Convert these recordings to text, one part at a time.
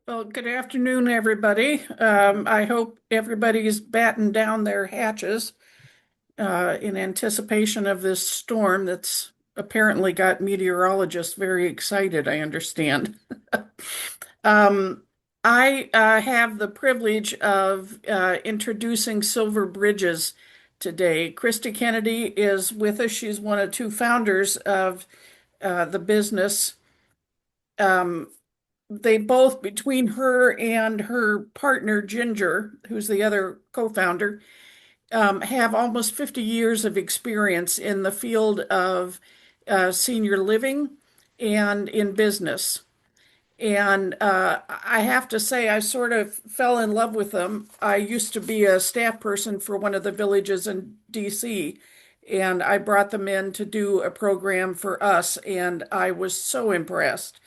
Well, good afternoon, everybody. I hope everybody's battened down their hatches in anticipation of this storm that's apparently got meteorologists very excited, I understand. Um, I have the privilege of introducing Silver Bridges today. Kristy Kennedy is with us. She's one of two founders of the business. Um, they both, between her and her partner Ginger, who's the other co-founder, have almost 50 years of experience in the field of senior living and in business. And I have to say, I sort of fell in love with them. I used to be a staff person for one of the villages in DC, and I brought them in to do a program for us, and I was so impressed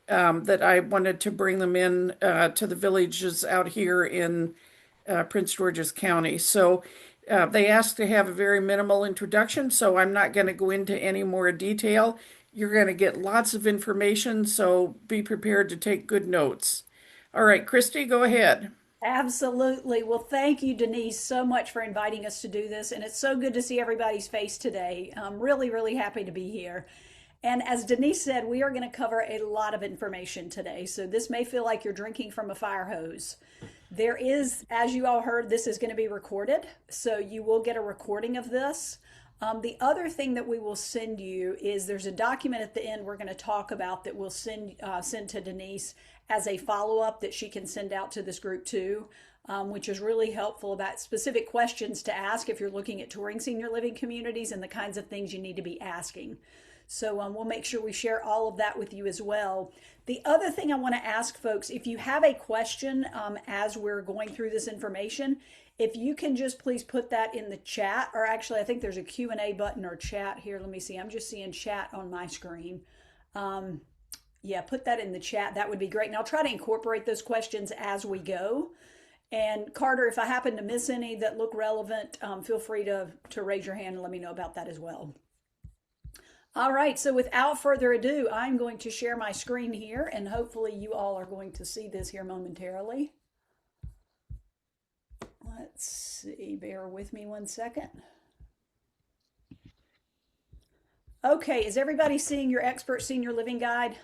that I wanted to bring them in to the villages out here in Prince George's County. So they asked to have a very minimal introduction, so I'm not going to go into any more detail. You're going to get lots of information, so be prepared to take good notes. All right, Kristy, go ahead. Absolutely. Well, thank you, Denise, so much for inviting us to do this. And it's so good to see everybody's face today. I'm really, really happy to be here. And as Denise said, we are going to cover a lot of information today. So this may feel like you're drinking from a fire hose. There is, as you all heard, this is going to be recorded. So you will get a recording of this. The other thing that we will send you is there's a document at the end we're going to talk about that we'll send to Denise as a follow-up that she can send out to this group too, which is really helpful about specific questions to ask if you're looking at touring senior living communities and the kinds of things you need to be asking. So we'll make sure we share all of that with you as well. The other thing I want to ask folks, if you have a question as we're going through this information, if you can just please put that in the chat, or actually I think there's a Q&A button or chat here. Let me see. I'm just seeing chat on my screen. Yeah, put that in the chat. That would be great. And I'll try to incorporate those questions as we go. And Carter, if I happen to miss any that look relevant, feel free to raise your hand and let me know about that as well. All right, so without further ado, I'm going to share my screen here, and hopefully you all are going to see this here momentarily. Let's see, bear with me one second. Okay, is everybody seeing your expert senior living guide?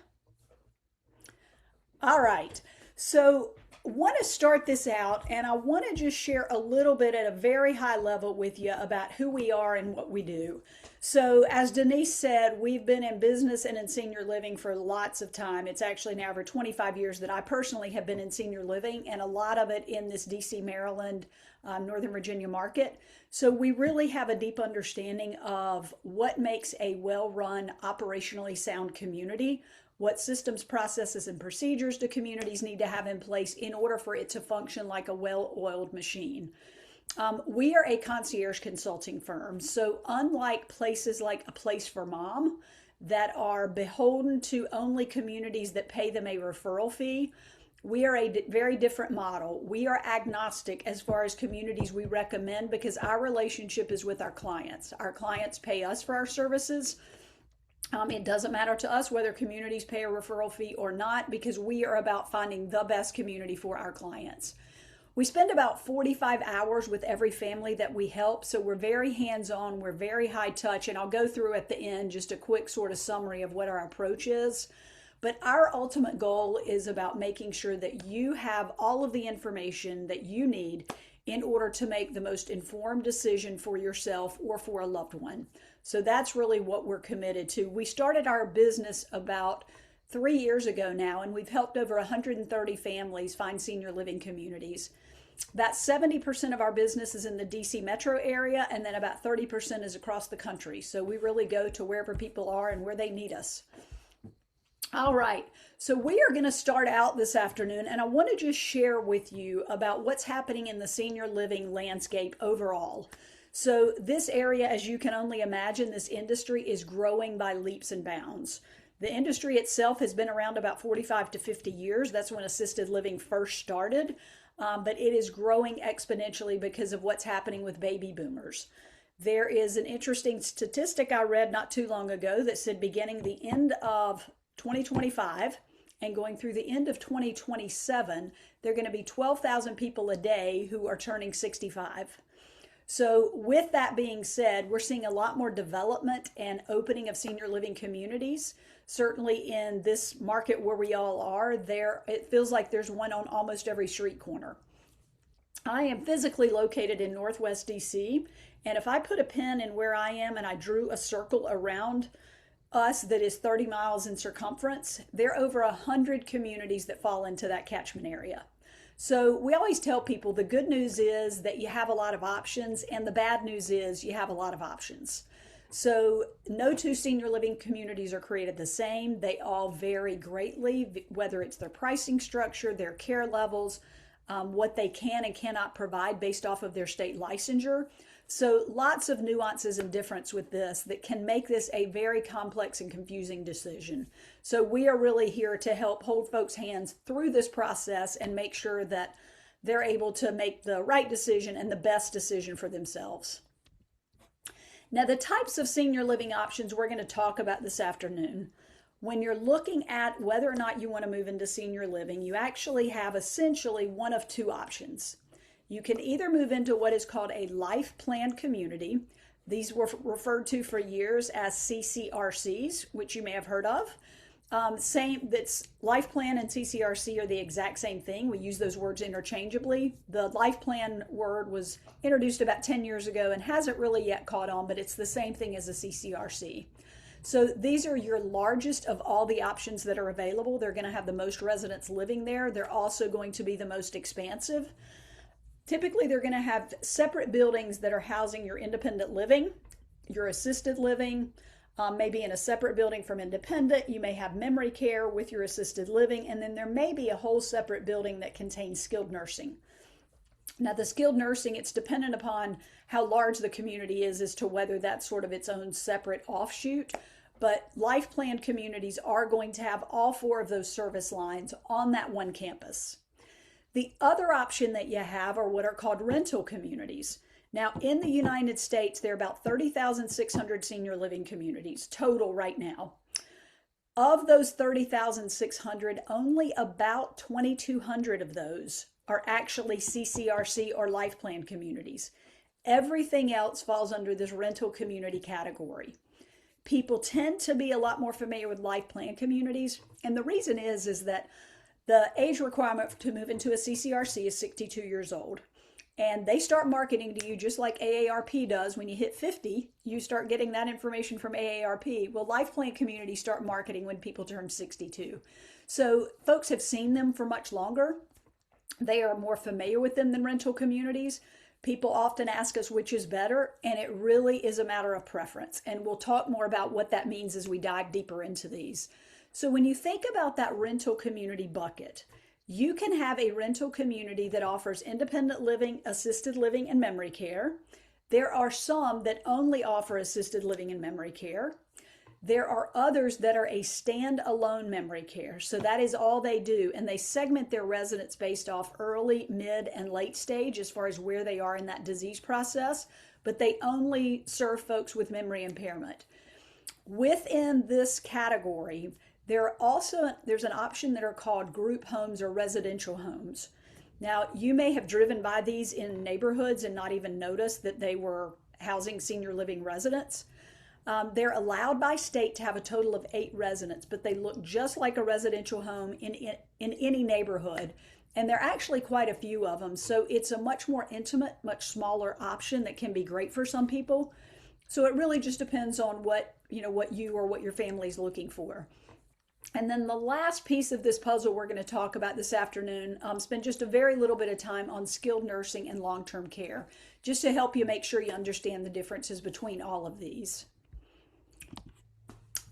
All right, so want to start this out, and I want to just share a little bit at a very high level with you about who we are and what we do. So as Denise said, we've been in business and in senior living for lots of time. It's actually now over 25 years that I personally have been in senior living, and a lot of it in this DC, Maryland, Northern Virginia market. So we really have a deep understanding of what makes a well-run, operationally sound community. What systems, processes, and procedures do communities need to have in place in order for it to function like a well-oiled machine? We are a concierge consulting firm. So unlike places like A Place for Mom that are beholden to only communities that pay them a referral fee, we are a very different model. We are agnostic as far as communities we recommend because our relationship is with our clients. Our clients pay us for our services. It doesn't matter to us whether communities pay a referral fee or not because we are about finding the best community for our clients. We spend about 45 hours with every family that we help, so we're very hands-on, we're very high touch, and I'll go through at the end just a quick sort of summary of what our approach is. But our ultimate goal is about making sure that you have all of the information that you need in order to make the most informed decision for yourself or for a loved one. So that's really what we're committed to. We started our business about 3 years ago now, and we've helped over 130 families find senior living communities. About 70% of our business is in the DC metro area, and then about 30% is across the country. So we really go to wherever people are and where they need us. All right, so we are going to start out this afternoon, and I want to just share with you about what's happening in the senior living landscape overall. So this area, as you can only imagine, this industry is growing by leaps and bounds. The industry itself has been around about 45 to 50 years. That's when assisted living first started, but it is growing exponentially because of what's happening with baby boomers. There is an interesting statistic I read not too long ago that said beginning the end of 2025, and going through the end of 2027, there are going to be 12,000 people a day who are turning 65. So with that being said, we're seeing a lot more development and opening of senior living communities. Certainly in this market where we all are, there it feels like there's one on almost every street corner. I am physically located in Northwest DC, and if I put a pin in where I am and I drew a circle around us that is 30 miles in circumference, there are over 100 communities that fall into that catchment area. So we always tell people the good news is that you have a lot of options, and the bad news is you have a lot of options. So no two senior living communities are created the same. They all vary greatly, whether it's their pricing structure, their care levels, what they can and cannot provide based off of their state licensure. So lots of nuances and difference with this that can make this a very complex and confusing decision. So we are really here to help hold folks' hands through this process and make sure that they're able to make the right decision and the best decision for themselves. Now, the types of senior living options we're going to talk about this afternoon. When you're looking at whether or not you want to move into senior living, you actually have essentially one of two options. You can either move into what is called a life plan community. These were referred to for years as CCRCs, which you may have heard of. That's life plan and CCRC are the exact same thing. We use those words interchangeably. The life plan word was introduced about 10 years ago and hasn't really yet caught on, but it's the same thing as a CCRC. So these are your largest of all the options that are available. They're going to have the most residents living there. They're also going to be the most expansive. Typically, they're going to have separate buildings that are housing your independent living, your assisted living, maybe in a separate building from independent. You may have memory care with your assisted living, and then there may be a whole separate building that contains skilled nursing. Now, the skilled nursing, it's dependent upon how large the community is as to whether that's sort of its own separate offshoot. But life plan communities are going to have all four of those service lines on that one campus. The other option that you have are what are called rental communities. Now, in the United States, there are about 30,600 senior living communities total right now. Of those 30,600, only about 2,200 of those are actually CCRC or life plan communities. Everything else falls under this rental community category. People tend to be a lot more familiar with life plan communities, and the reason is that the age requirement to move into a CCRC is 62 years old. And they start marketing to you just like AARP does. When you hit 50, you start getting that information from AARP. Well, life plan communities start marketing when people turn 62. So folks have seen them for much longer. They are more familiar with them than rental communities. People often ask us which is better, and it really is a matter of preference. And we'll talk more about what that means as we dive deeper into these. So when you think about that rental community bucket, you can have a rental community that offers independent living, assisted living, and memory care. There are some that only offer assisted living and memory care. There are others that are a standalone memory care. So that is all they do. And they segment their residents based off early, mid, and late stage as far as where they are in that disease process. But they only serve folks with memory impairment. Within this category, there's an option that are called group homes or residential homes. Now, you may have driven by these in neighborhoods and not even noticed that they were housing senior living residents. They're allowed by state to have a total of 8 residents, but they look just like a residential home in any neighborhood. And there are actually quite a few of them. So it's a much more intimate, much smaller option that can be great for some people. So it really just depends on what you or what your family is looking for. And then the last piece of this puzzle we're going to talk about this afternoon, spend just a very little bit of time on skilled nursing and long-term care, just to help you make sure you understand the differences between all of these.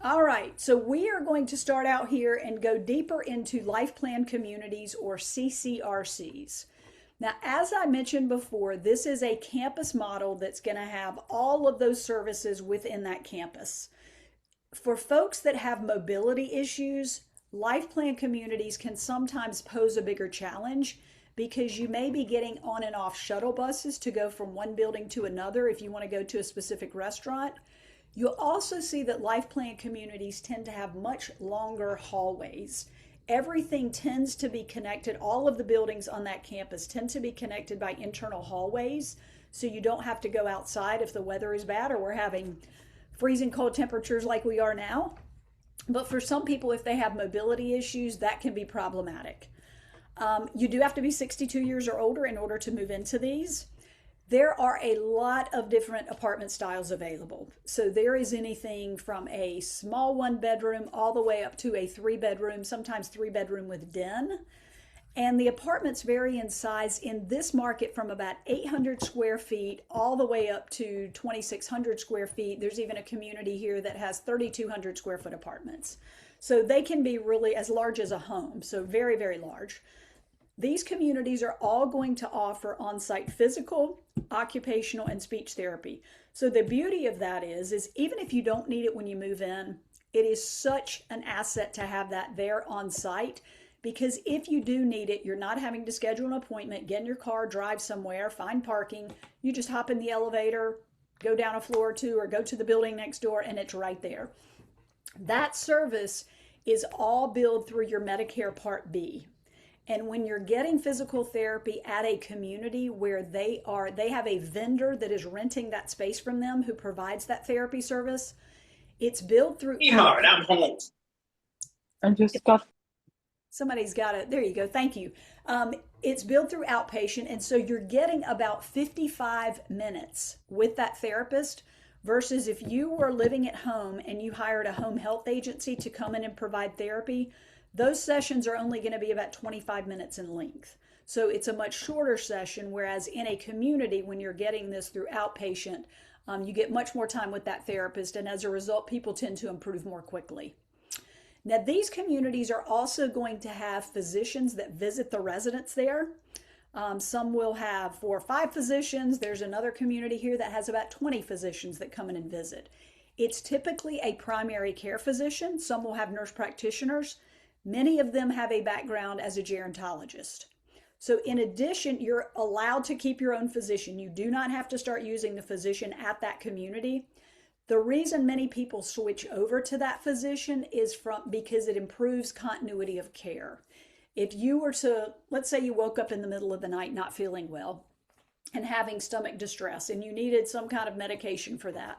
All right, so we are going to start out here and go deeper into life plan communities or CCRCs. Now, as I mentioned before, this is a campus model that's going to have all of those services within that campus. For folks that have mobility issues, life plan communities can sometimes pose a bigger challenge because you may be getting on and off shuttle buses to go from one building to another if you want to go to a specific restaurant. You'll also see that life plan communities tend to have much longer hallways. everything tends to be connected. All of the buildings on that campus tend to be connected by internal hallways. So you don't have to go outside if the weather is bad or we're having freezing cold temperatures like we are now. But for some people, if they have mobility issues, that can be problematic. You do have to be 62 years or older in order to move into these. There are a lot of different apartment styles available. So there is anything from a small 1 bedroom all the way up to a 3 bedroom, sometimes 3 bedroom with den. And the apartments vary in size in this market from about 800 square feet all the way up to 2,600 square feet. There's even a community here that has 3,200 square foot apartments. So they can be really as large as a home, so very, very large. These communities are all going to offer on-site physical, occupational, and speech therapy. So the beauty of that is even if you don't need it when you move in, it is such an asset to have that there on site. Because if you do need it, you're not having to schedule an appointment, get in your car, drive somewhere, find parking. You just hop in the elevator, go down a floor or two, or go to the building next door, and it's right there. That service is all billed through your Medicare Part B. And when you're getting physical therapy at a community where they have a vendor that is renting that space from them who provides that therapy service, it's billed through. I'm home. I just got. Somebody's got it. There you go. Thank you. It's billed through outpatient. And so you're getting about 55 minutes with that therapist versus if you were living at home and you hired a home health agency to come in and provide therapy, those sessions are only going to be about 25 minutes in length. So it's a much shorter session, whereas in a community, when you're getting this through outpatient, you get much more time with that therapist. And as a result, people tend to improve more quickly. Now, these communities are also going to have physicians that visit the residents there. Some will have 4 or 5 physicians. There's another community here that has about 20 physicians that come in and visit. It's typically a primary care physician. Some will have nurse practitioners. Many of them have a background as a gerontologist. So in addition, you're allowed to keep your own physician. You do not have to start using the physician at that community. The reason many people switch over to that physician is because it improves continuity of care. If you were to, let's say you woke up in the middle of the night not feeling well and having stomach distress and you needed some kind of medication for that,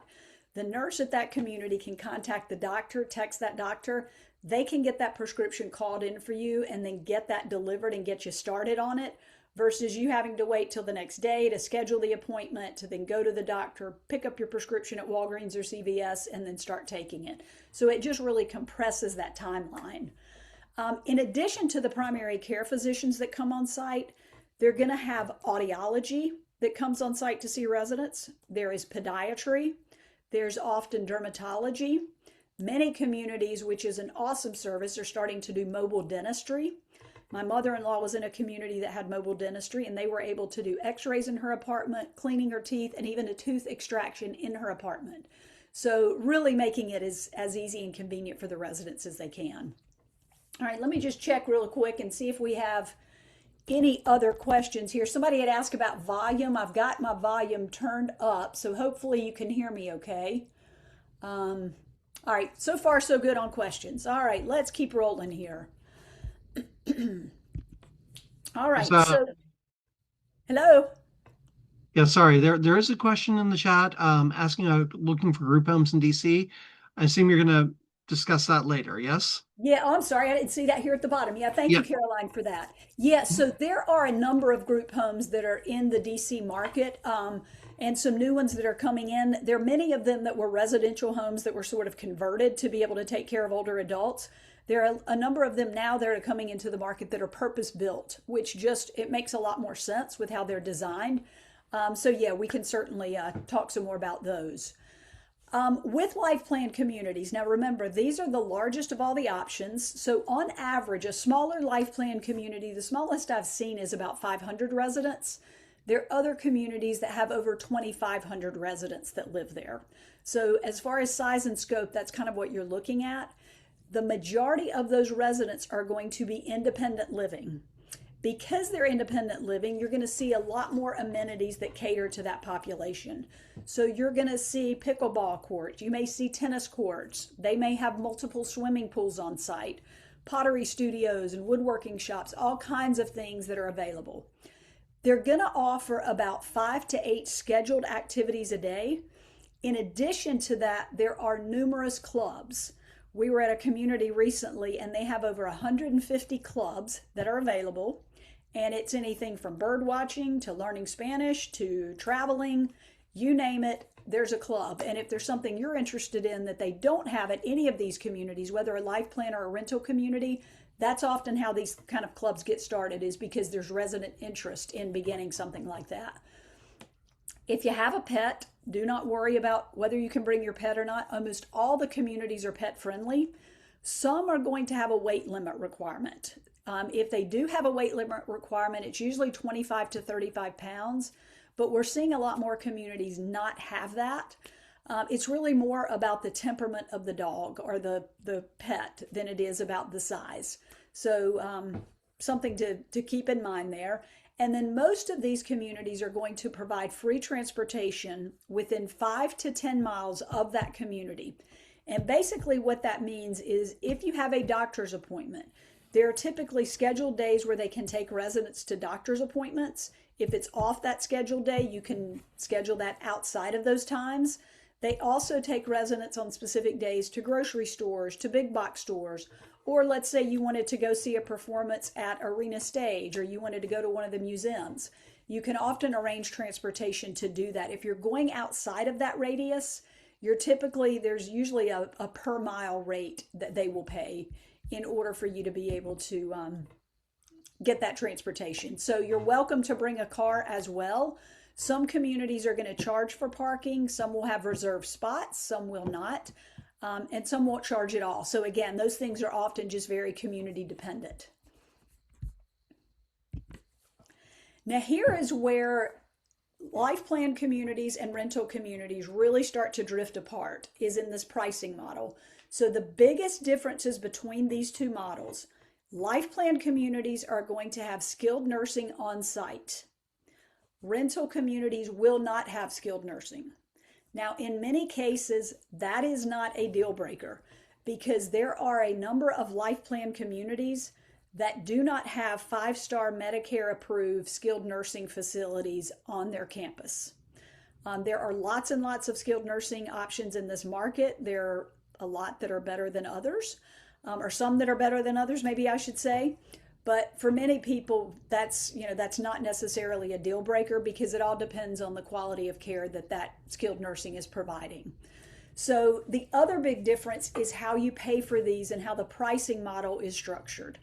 the nurse at that community can contact the doctor, text that doctor. They can get that prescription called in for you and then get that delivered and get you started on it, versus you having to wait till the next day to schedule the appointment, to then go to the doctor, pick up your prescription at Walgreens or CVS, and then start taking it. So it just really compresses that timeline. In addition to the primary care physicians that come on site, they're going to have audiology that comes on site to see residents. There is podiatry. There's often dermatology. Many communities, which is an awesome service, are starting to do mobile dentistry. My mother-in-law was in a community that had mobile dentistry, and they were able to do x-rays in her apartment, cleaning her teeth, and even a tooth extraction in her apartment. So really making it as easy and convenient for the residents as they can. All right, let me just check real quick and see if we have any other questions here. Somebody had asked about volume. I've got my volume turned up, so hopefully you can hear me okay. All right, so far so good on questions. All right, let's keep rolling here. All right. So, hello. Yeah, sorry. There is a question in the chat asking looking for group homes in DC. I assume you're going to discuss that later. Yes. Yeah. Oh, I'm sorry. I didn't see that here at the bottom. Yeah. Thank you, Caroline, for that. Yeah. So there are a number of group homes that are in the DC market. And some new ones that are coming in. There are many of them that were residential homes that were sort of converted to be able to take care of older adults. There are a number of them now that are coming into the market that are purpose built, which it makes a lot more sense with how they're designed. So yeah, we can certainly talk some more about those. With life plan communities, now remember, these are the largest of all the options. So on average, a smaller life plan community, the smallest I've seen is about 500 residents. There are other communities that have over 2,500 residents that live there. So as far as size and scope, that's kind of what you're looking at. The majority of those residents are going to be independent living. Because they're independent living, you're going to see a lot more amenities that cater to that population. So you're going to see pickleball courts. You may see tennis courts. They may have multiple swimming pools on site. pottery studios and woodworking shops, all kinds of things that are available. They're going to offer about 5 to 8 scheduled activities a day. In addition to that, there are numerous clubs. We were at a community recently and they have over 150 clubs that are available. And it's anything from bird watching to learning Spanish to traveling, you name it, there's a club. And if there's something you're interested in that they don't have at any of these communities, whether a life plan or a rental community, that's often how these kind of clubs get started, is because there's resident interest in beginning something like that. If you have a pet, do not worry about whether you can bring your pet or not. Almost all the communities are pet friendly. Some are going to have a weight limit requirement. If they do have a weight limit requirement, it's usually 25 to 35 pounds, but we're seeing a lot more communities not have that. It's really more about the temperament of the dog or the pet than it is about the size. So something to keep in mind there. And then most of these communities are going to provide free transportation within 5 to 10 miles of that community. And basically what that means is if you have a doctor's appointment, there are typically scheduled days where they can take residents to doctor's appointments. If it's off that scheduled day, you can schedule that outside of those times. They also take residents on specific days to grocery stores, to big box stores, or let's say you wanted to go see a performance at Arena Stage, or you wanted to go to one of the museums. You can often arrange transportation to do that. If you're going outside of that radius, there's usually a per mile rate that they will pay in order for you to be able to get that transportation. So you're welcome to bring a car as well. Some communities are going to charge for parking. Some will have reserved spots. Some will not. And some won't charge at all. So again, those things are often just very community dependent. Now here is where life plan communities and rental communities really start to drift apart, is in this pricing model. So the biggest differences between these two models: life plan communities are going to have skilled nursing on site. Rental communities will not have skilled nursing. Now, in many cases, that is not a deal breaker, because there are a number of life plan communities that do not have 5-star Medicare approved skilled nursing facilities on their campus. There are lots and lots of skilled nursing options in this market. There are a lot that are better than others, or some that are better than others, maybe I should say. But for many people, that's not necessarily a deal breaker, because it all depends on the quality of care that skilled nursing is providing. So the other big difference is how you pay for these and how the pricing model is structured.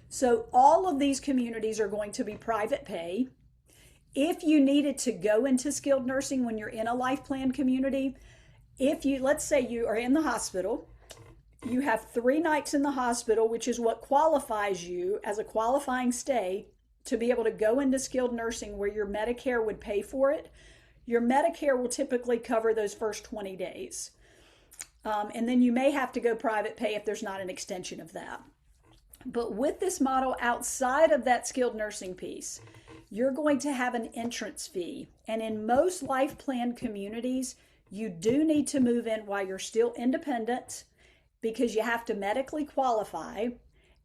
So all of these communities are going to be private pay. If you needed to go into skilled nursing when you're in a life plan community, let's say you are in the hospital, you have 3 nights in the hospital, which is what qualifies you as a qualifying stay to be able to go into skilled nursing where your Medicare would pay for it. Your Medicare will typically cover those first 20 days. And then you may have to go private pay if there's not an extension of that. But with this model, outside of that skilled nursing piece, you're going to have an entrance fee. And in most life plan communities, you do need to move in while you're still independent, because you have to medically qualify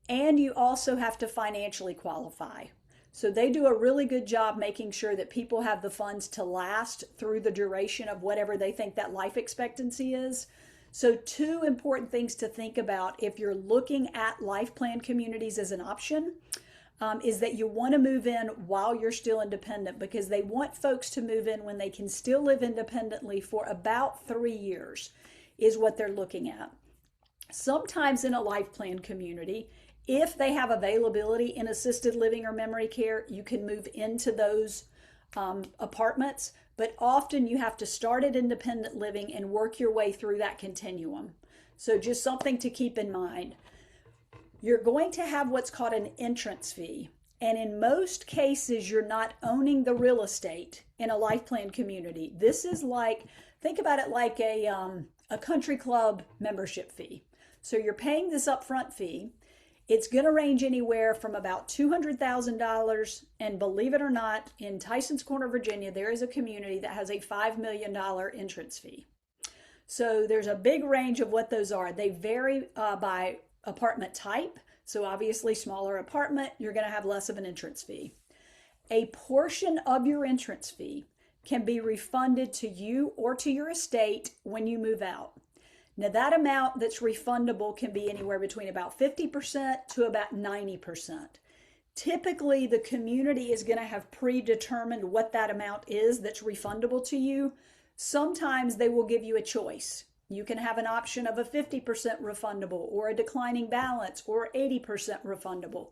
and you also have to financially qualify. So they do a really good job making sure that people have the funds to last through the duration of whatever they think that life expectancy is. So 2 important things to think about if you're looking at life plan communities as an option is that you want to move in while you're still independent, because they want folks to move in when they can still live independently for about 3 years is what they're looking at. Sometimes in a life plan community, if they have availability in assisted living or memory care, you can move into those apartments, but often you have to start at independent living and work your way through that continuum. So just something to keep in mind. You're going to have what's called an entrance fee. And in most cases, you're not owning the real estate in a life plan community. This is think about it like a country club membership fee. So you're paying this upfront fee. It's going to range anywhere from about $200,000. And believe it or not, in Tysons Corner, Virginia, there is a community that has a $5 million entrance fee. So there's a big range of what those are. They vary by apartment type. So obviously, smaller apartment, you're going to have less of an entrance fee. A portion of your entrance fee can be refunded to you or to your estate when you move out. Now, that amount that's refundable can be anywhere between about 50% to about 90%. Typically, the community is going to have predetermined what that amount is that's refundable to you. Sometimes they will give you a choice. You can have an option of a 50% refundable or a declining balance or 80% refundable.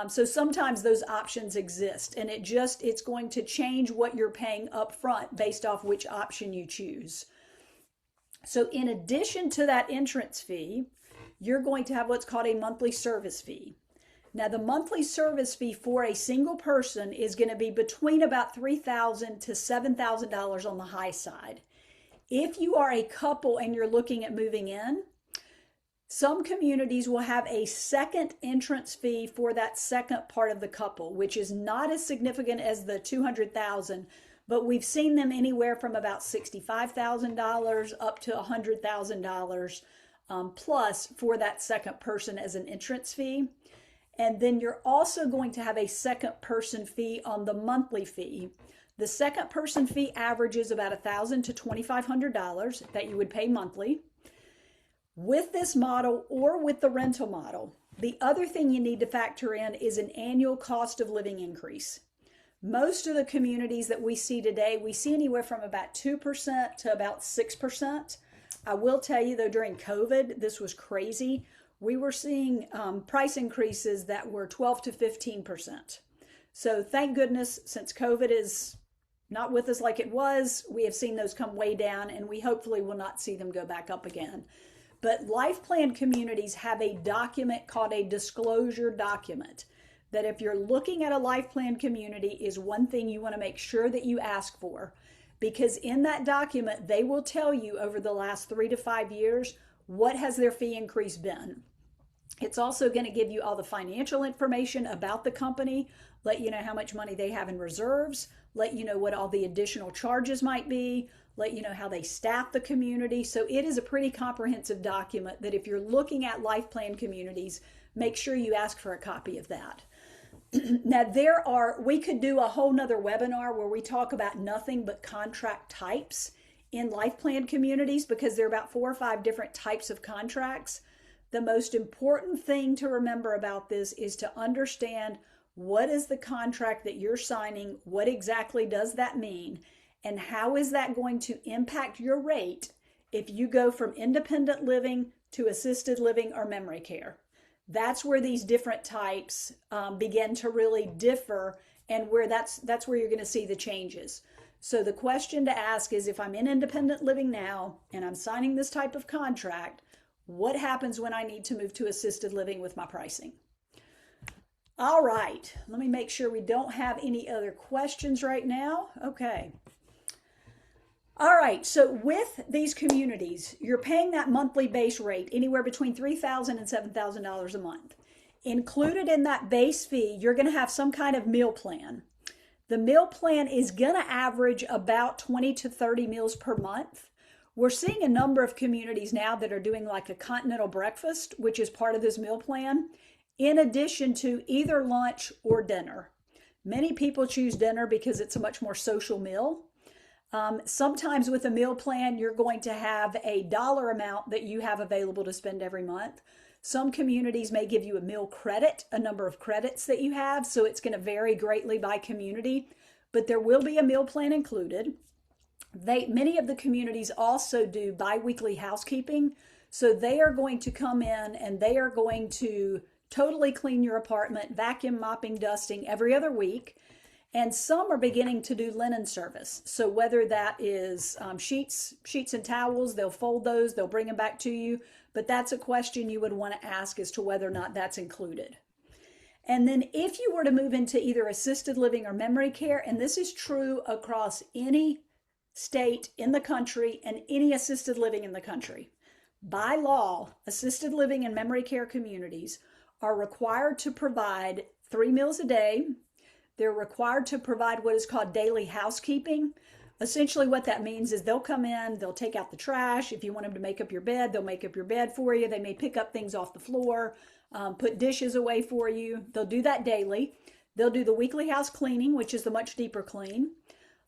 So sometimes those options exist, and it's going to change what you're paying up front based off which option you choose. So in addition to that entrance fee, you're going to have what's called a monthly service fee. Now, the monthly service fee for a single person is going to be between about $3,000 to $7,000 on the high side. If you are a couple and you're looking at moving in, some communities will have a second entrance fee for that second part of the couple, which is not as significant as the $200,000, but we've seen them anywhere from about $65,000 up to $100,000 plus for that second person as an entrance fee. And then you're also going to have a second person fee on the monthly fee. The second person fee averages about $1,000 to $2,500 that you would pay monthly. With this model or with the rental model, the other thing you need to factor in is an annual cost of living increase. Most of the communities that we see today, we see anywhere from about 2% to about 6%. I will tell you though, during COVID, this was crazy. We were seeing price increases that were 12 to 15%. So thank goodness, since COVID is not with us like it was, we have seen those come way down, and we hopefully will not see them go back up again. But life plan communities have a document called a disclosure document that if you're looking at a life plan community is one thing you want to make sure that you ask for, because in that document, they will tell you over the last 3 to 5 years, what has their fee increase been. It's also going to give you all the financial information about the company, let you know how much money they have in reserves, let you know what all the additional charges might be, let you know how they staff the community. So it is a pretty comprehensive document that if you're looking at life plan communities, make sure you ask for a copy of that. Now we could do a whole nother webinar where we talk about nothing but contract types in life plan communities, because there are about 4 or 5 different types of contracts. The most important thing to remember about this is to understand what is the contract that you're signing, what exactly does that mean, and how is that going to impact your rate if you go from independent living to assisted living or memory care. That's where these different types begin to really differ, and where that's where you're going to see the changes. So the question to ask is, if I'm in independent living now and I'm signing this type of contract, what happens when I need to move to assisted living with my pricing? All right, let me make sure we don't have any other questions right now. Okay. All right, so with these communities, you're paying that monthly base rate anywhere between $3,000 and $7,000 a month. Included in that base fee, you're going to have some kind of meal plan. The meal plan is going to average about 20 to 30 meals per month. We're seeing a number of communities now that are doing like a continental breakfast, which is part of this meal plan, in addition to either lunch or dinner. Many people choose dinner because it's a much more social meal. Sometimes with a meal plan, you're going to have a dollar amount that you have available to spend every month. Some communities may give you a meal credit, a number of credits that you have, so it's going to vary greatly by community, but there will be a meal plan included. Many of the communities also do bi-weekly housekeeping, so they are going to come in and they are going to totally clean your apartment, vacuum, mopping, dusting every other week. And some are beginning to do linen service. So whether that is sheets and towels, they'll fold those, they'll bring them back to you. But that's a question you would want to ask as to whether or not that's included. And then if you were to move into either assisted living or memory care, and this is true across any state in the country and any assisted living in the country, by law, assisted living and memory care communities are required to provide 3 meals a day. They're required to provide what is called daily housekeeping. Essentially what that means is they'll come in, they'll take out the trash. If you want them to make up your bed, they'll make up your bed for you. They may pick up things off the floor. put dishes away for you. They'll do that daily. They'll do the weekly house cleaning, which is the much deeper clean.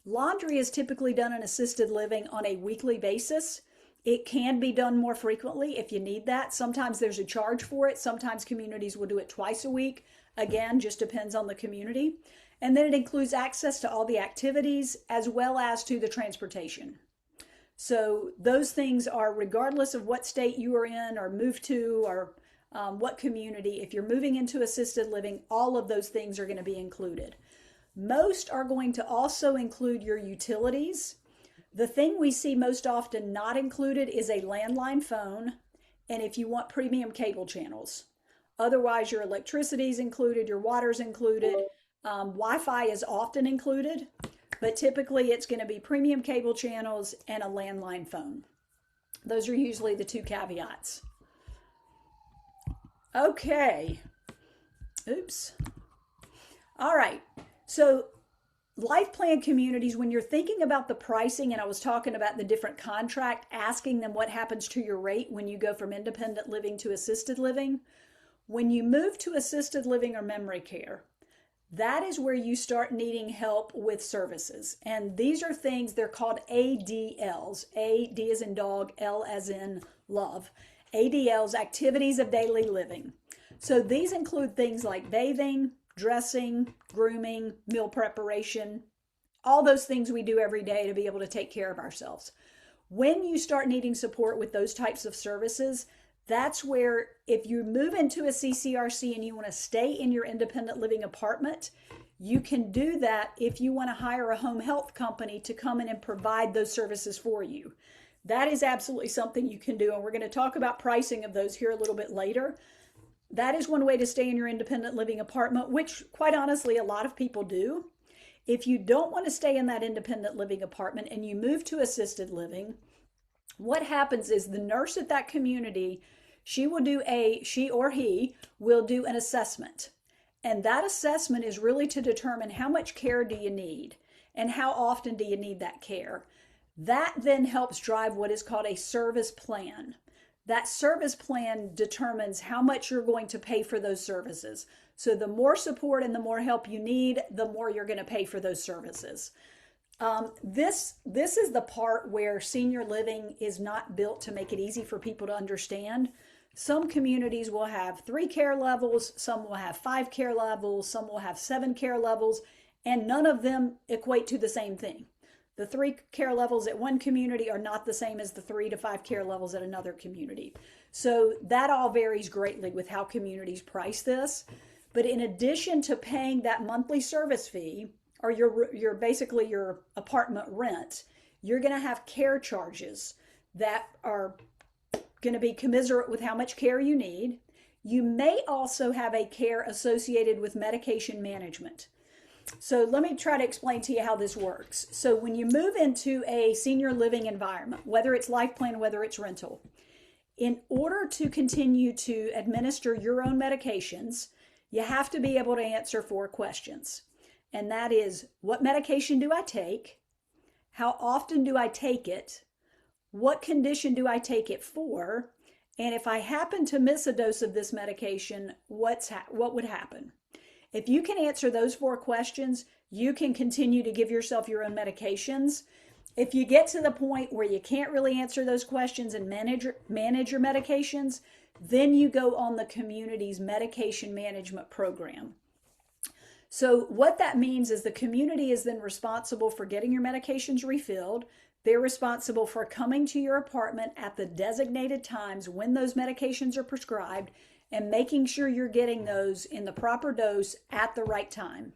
Laundry is typically done in assisted living on a weekly basis. It can be done more frequently if you need that. Sometimes there's a charge for it. Sometimes communities will do it twice a week. Again, just depends on the community. And then it includes access to all the activities as well as to the transportation. So those things are regardless of what state you are in or move to or what community. If you're moving into assisted living, all of those things are going to be included. Most are going to also include your utilities. The thing we see most often not included is a landline phone, and if you want premium cable channels. Otherwise, your electricity is included, your water's included. Wi-Fi is often included, but typically it's going to be premium cable channels and a landline phone. Those are usually the two caveats. Okay. Oops. All right. So life plan communities, when you're thinking about the pricing, and I was talking about the different contract, asking them what happens to your rate when you go from independent living to assisted living. When you move to assisted living or memory care, that is where you start needing help with services. And these are things, they're called ADLs. A, D as in dog, L as in love. ADLs, activities of daily living. So these include things like bathing, dressing, grooming, meal preparation, all those things we do every day to be able to take care of ourselves. When you start needing support with those types of services, that's where if you move into a CCRC and you want to stay in your independent living apartment, you can do that if you want to hire a home health company to come in and provide those services for you. That is absolutely something you can do, and we're going to talk about pricing of those here a little bit later. That is one way to stay in your independent living apartment, which quite honestly, a lot of people do. If you don't want to stay in that independent living apartment and you move to assisted living, what happens is the nurse at that community, she or he will do an assessment. And that assessment is really to determine how much care do you need and how often do you need that care. That then helps drive what is called a service plan. That service plan determines how much you're going to pay for those services. So the more support and the more help you need, the more you're going to pay for those services. This is the part where senior living is not built to make it easy for people to understand. Some communities will have 3 care levels, some will have 5 care levels, some will have 7 care levels, and none of them equate to the same thing. The 3 care levels at one community are not the same as the 3 to 5 care levels at another community. So that all varies greatly with how communities price this. But in addition to paying that monthly service fee, or your basically your apartment rent, you're going to have care charges that are going to be commensurate with how much care you need. You may also have a care associated with medication management. So let me try to explain to you how this works. So when you move into a senior living environment, whether it's life plan, whether it's rental, in order to continue to administer your own medications, you have to be able to answer 4 questions. And that is, what medication do I take? How often do I take it? What condition do I take it for? And if I happen to miss a dose of this medication, what would happen? If you can answer those 4 questions, you can continue to give yourself your own medications. If you get to the point where you can't really answer those questions and manage your medications, then you go on the community's medication management program. So what that means is the community is then responsible for getting your medications refilled. They're responsible for coming to your apartment at the designated times when those medications are prescribed and making sure you're getting those in the proper dose at the right time.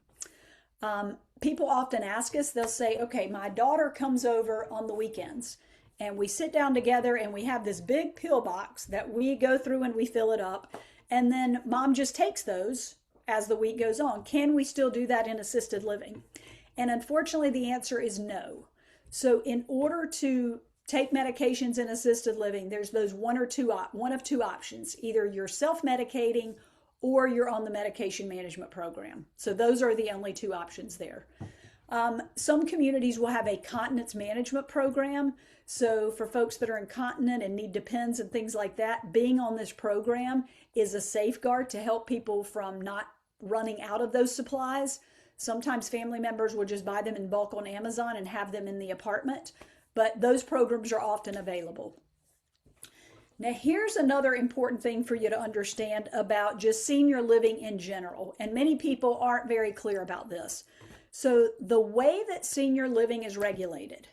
People often ask us, they'll say, okay, my daughter comes over on the weekends and we sit down together and we have this big pill box that we go through and we fill it up. And then mom just takes those as the week goes on. Can we still do that in assisted living? And unfortunately, the answer is no. So in order to take medications in assisted living, there's those one of two options. Either you're self-medicating or you're on the medication management program. So those are the only 2 options there. Some communities will have a continence management program. So for folks that are incontinent and need depends and things like that, being on this program is a safeguard to help people from not running out of those supplies. Sometimes family members will just buy them in bulk on Amazon and have them in the apartment, but those programs are often available. Now, here's another important thing for you to understand about just senior living in general, and many people aren't very clear about this. So the way that senior living is regulated,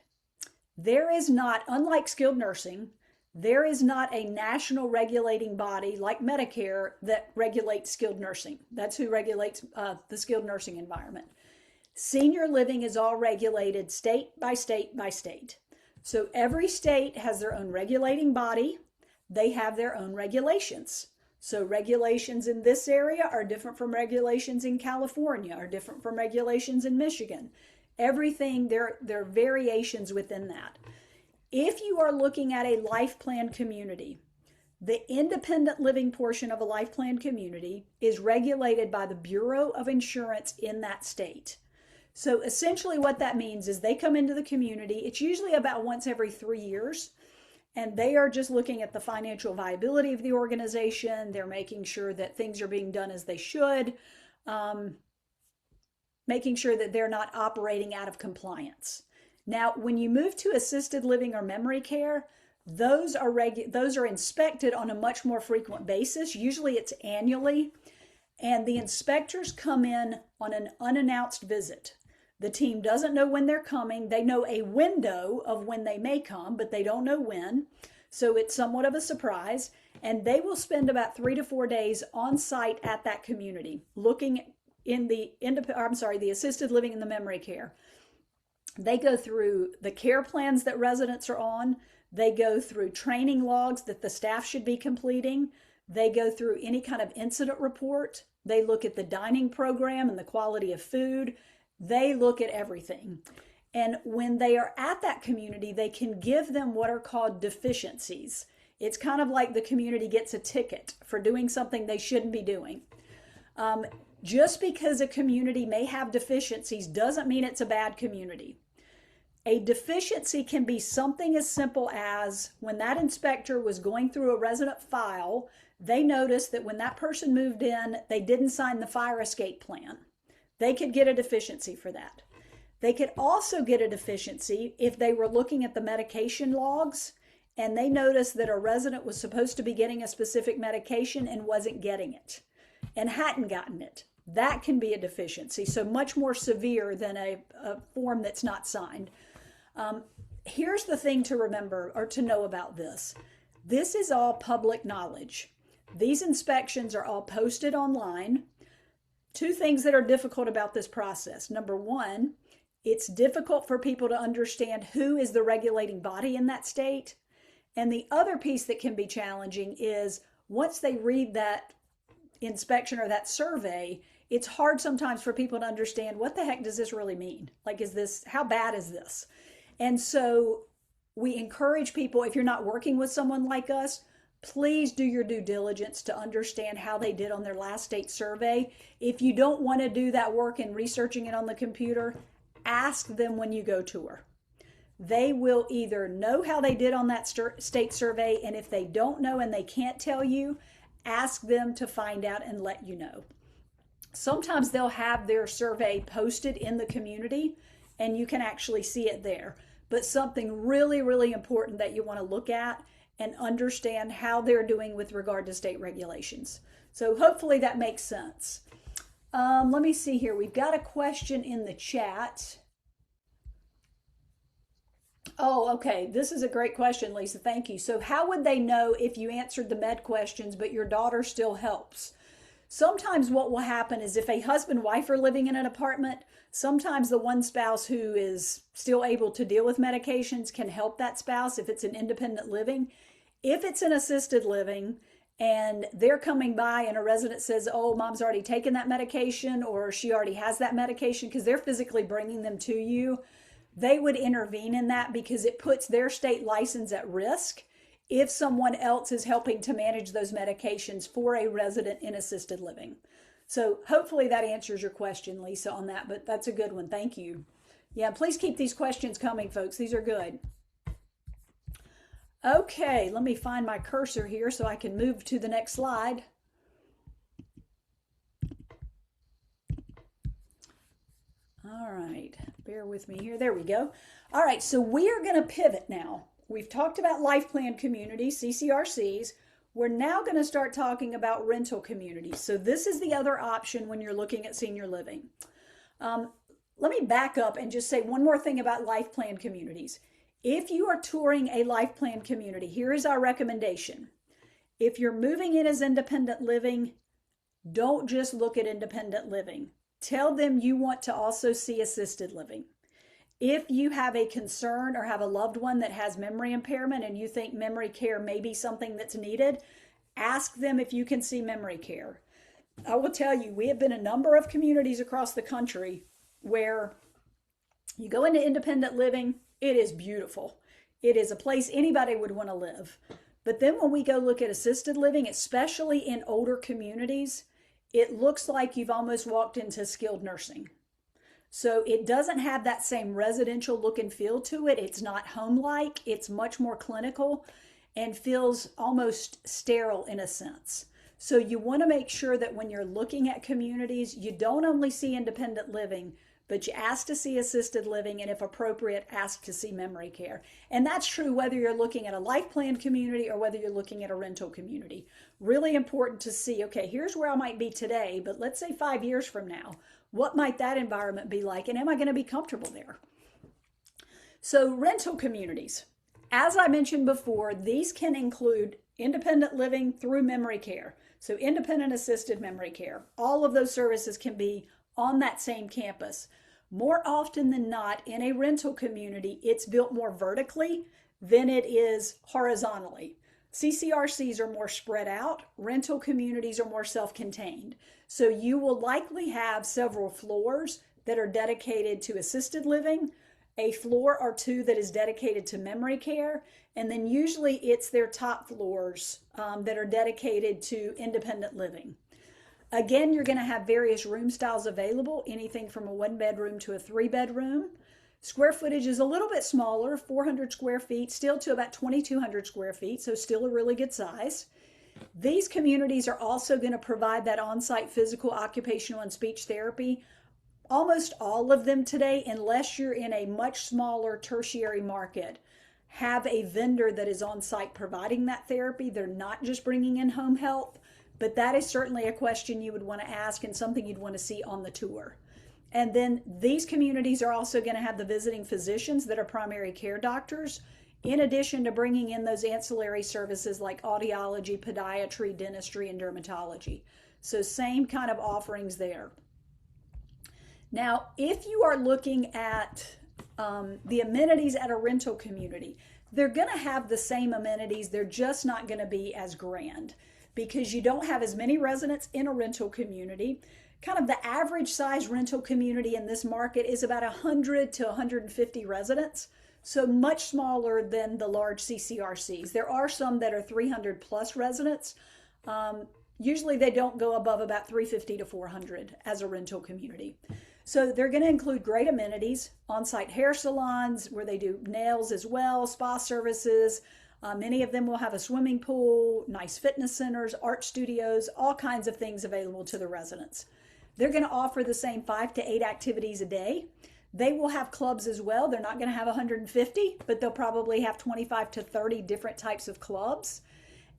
there is not, unlike skilled nursing, there is not a national regulating body like Medicare that regulates skilled nursing. That's who regulates the skilled nursing environment. Senior living is all regulated state by state by state. So every state has their own regulating body. They have their own regulations. So regulations in this area are different from regulations in California, are different from regulations in Michigan. Everything, there are variations within that. If you are looking at a life plan community, the independent living portion of a life plan community is regulated by the Bureau of Insurance in that state. So essentially what that means is they come into the community, it's usually about once every 3 years, and they are just looking at the financial viability of the organization. They're making sure that things are being done as they should, making sure that they're not operating out of compliance. Now, when you move to assisted living or memory care, those are inspected on a much more frequent basis. Usually it's annually, and the inspectors come in on an unannounced visit. The team doesn't know when they're coming. They know a window of when they may come, but they don't know when. So it's somewhat of a surprise. And they will spend about 3 to 4 days on site at that community, looking in the assisted living and the memory care. They go through the care plans that residents are on. They go through training logs that the staff should be completing. They go through any kind of incident report. They look at the dining program and the quality of food. They look at everything. And when they are at that community, they can give them what are called deficiencies. It's kind of like the community gets a ticket for doing something they shouldn't be doing. Just because a community may have deficiencies doesn't mean it's a bad community. A deficiency can be something as simple as when that inspector was going through a resident file, they noticed that when that person moved in, they didn't sign the fire escape plan. They could get a deficiency for that. They could also get a deficiency if they were looking at the medication logs and they noticed that a resident was supposed to be getting a specific medication and wasn't getting it and hadn't gotten it. That can be a deficiency, so much more severe than a form that's not signed. Here's the thing to remember or to know about this. This is all public knowledge. These inspections are all posted online. 2 things that are difficult about this process. Number 1, it's difficult for people to understand who is the regulating body in that state. And the other piece that can be challenging is once they read that inspection or that survey, it's hard sometimes for people to understand what the heck does this really mean? Like, how bad is this? And so we encourage people, if you're not working with someone like us, please do your due diligence to understand how they did on their last state survey. If you don't want to do that work in researching it on the computer, ask them when you go tour. They will either know how they did on that state survey, and if they don't know and they can't tell you, ask them to find out and let you know. Sometimes they'll have their survey posted in the community and you can actually see it there. But something really, really important that you want to look at and understand how they're doing with regard to state regulations. So hopefully that makes sense. Let me see here. We've got a question in the chat. Oh, okay. This is a great question, Lisa. Thank you. So how would they know if you answered the med questions, but your daughter still helps? Sometimes what will happen is if a husband and wife are living in an apartment, sometimes the one spouse who is still able to deal with medications can help that spouse if it's an independent living. If it's an assisted living and they're coming by and a resident says, oh, mom's already taken that medication or she already has that medication, because they're physically bringing them to you, they would intervene in that because it puts their state license at risk if someone else is helping to manage those medications for a resident in assisted living. So hopefully that answers your question, Lisa, on that, but that's a good one. Thank you. Yeah, please keep these questions coming, folks. These are good. Okay, let me find my cursor here so I can move to the next slide. All right, bear with me here. There we go. All right, so we are going to pivot now. We've talked about life plan communities, CCRCs. We're now going to start talking about rental communities. So this is the other option when you're looking at senior living. Let me back up and just say one more thing about life plan communities. If you are touring a life plan community, here is our recommendation. If you're moving in as independent living, don't just look at independent living. Tell them you want to also see assisted living. If you have a concern or have a loved one that has memory impairment and you think memory care may be something that's needed, ask them if you can see memory care. I will tell you, we have been a number of communities across the country where you go into independent living, it is beautiful. It is a place anybody would want to live. But then when we go look at assisted living, especially in older communities, it looks like you've almost walked into skilled nursing. So it doesn't have that same residential look and feel to it. It's not home-like. It's much more clinical and feels almost sterile in a sense. So you want to make sure that when you're looking at communities, you don't only see independent living, but you ask to see assisted living, and if appropriate, ask to see memory care. And that's true whether you're looking at a life plan community or whether you're looking at a rental community. Really important to see, okay, here's where I might be today, but let's say 5 years from now, what might that environment be like, and am I going to be comfortable there? So rental communities, as I mentioned before, these can include independent living through memory care. So independent assisted memory care. All of those services can be on that same campus. More often than not, in a rental community, it's built more vertically than it is horizontally. CCRCs are more spread out. Rental communities are more self-contained. So you will likely have several floors that are dedicated to assisted living, a floor or two that is dedicated to memory care, and then usually it's their top floors that are dedicated to independent living. Again, you're going to have various room styles available, anything from a 1-bedroom to a 3-bedroom. Square footage is a little bit smaller, 400 square feet, still to about 2,200 square feet, so still a really good size. These communities are also going to provide that on-site physical, occupational, and speech therapy. Almost all of them today, unless you're in a much smaller tertiary market, have a vendor that is on site providing that therapy. They're not just bringing in home health, but that is certainly a question you would want to ask and something you'd want to see on the tour. And then these communities are also going to have the visiting physicians that are primary care doctors, in addition to bringing in those ancillary services like audiology, podiatry, dentistry, and dermatology. So same kind of offerings there. Now, if you are looking at the amenities at a rental community, they're going to have the same amenities. They're just not going to be as grand because you don't have as many residents in a rental community. Kind of the average size rental community in this market is about 100 to 150 residents, so much smaller than the large CCRCs. There are some that are 300 plus residents. Usually they don't go above about 350 to 400 as a rental community. So they're going to include great amenities, on-site hair salons where they do nails as well, spa services. Many of them will have a swimming pool, nice fitness centers, art studios, all kinds of things available to the residents. They're going to offer the same 5 to 8 activities a day. They will have clubs as well. They're not going to have 150, but they'll probably have 25 to 30 different types of clubs.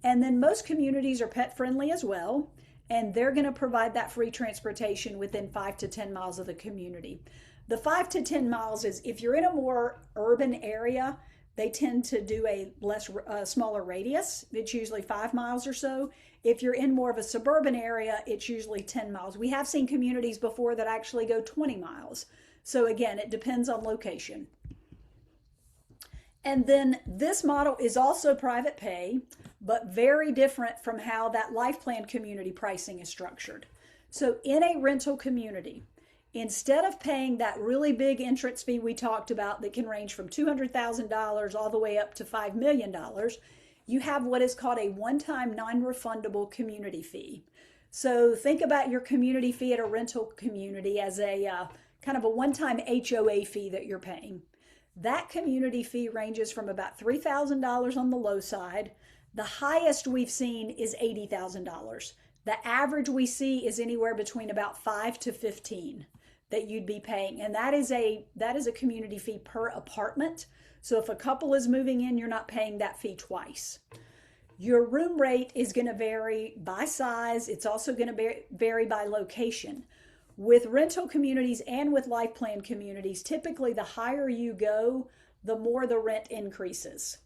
And then most communities are pet friendly as well. And they're going to provide that free transportation within 5 to 10 miles of the community. The 5 to 10 miles is if you're in a more urban area, they tend to do a smaller radius. It's usually 5 miles or so. If you're in more of a suburban area, it's usually 10 miles. We have seen communities before that actually go 20 miles. So again, it depends on location. And then this model is also private pay, but very different from how that life plan community pricing is structured. So in a rental community, instead of paying that really big entrance fee we talked about that can range from $200,000 all the way up to $5 million, you have what is called a one-time non-refundable community fee. So think about your community fee at a rental community as a kind of a one-time HOA fee that you're paying. That community fee ranges from about $3,000 on the low side. The highest we've seen is $80,000. The average we see is anywhere between about 5 to 15 that you'd be paying, and that is a community fee per apartment. So if a couple is moving in, you're not paying that fee twice. Your room rate is going to vary by size. It's also going to vary by location. With rental communities and with life plan communities, typically the higher you go, the more the rent increases.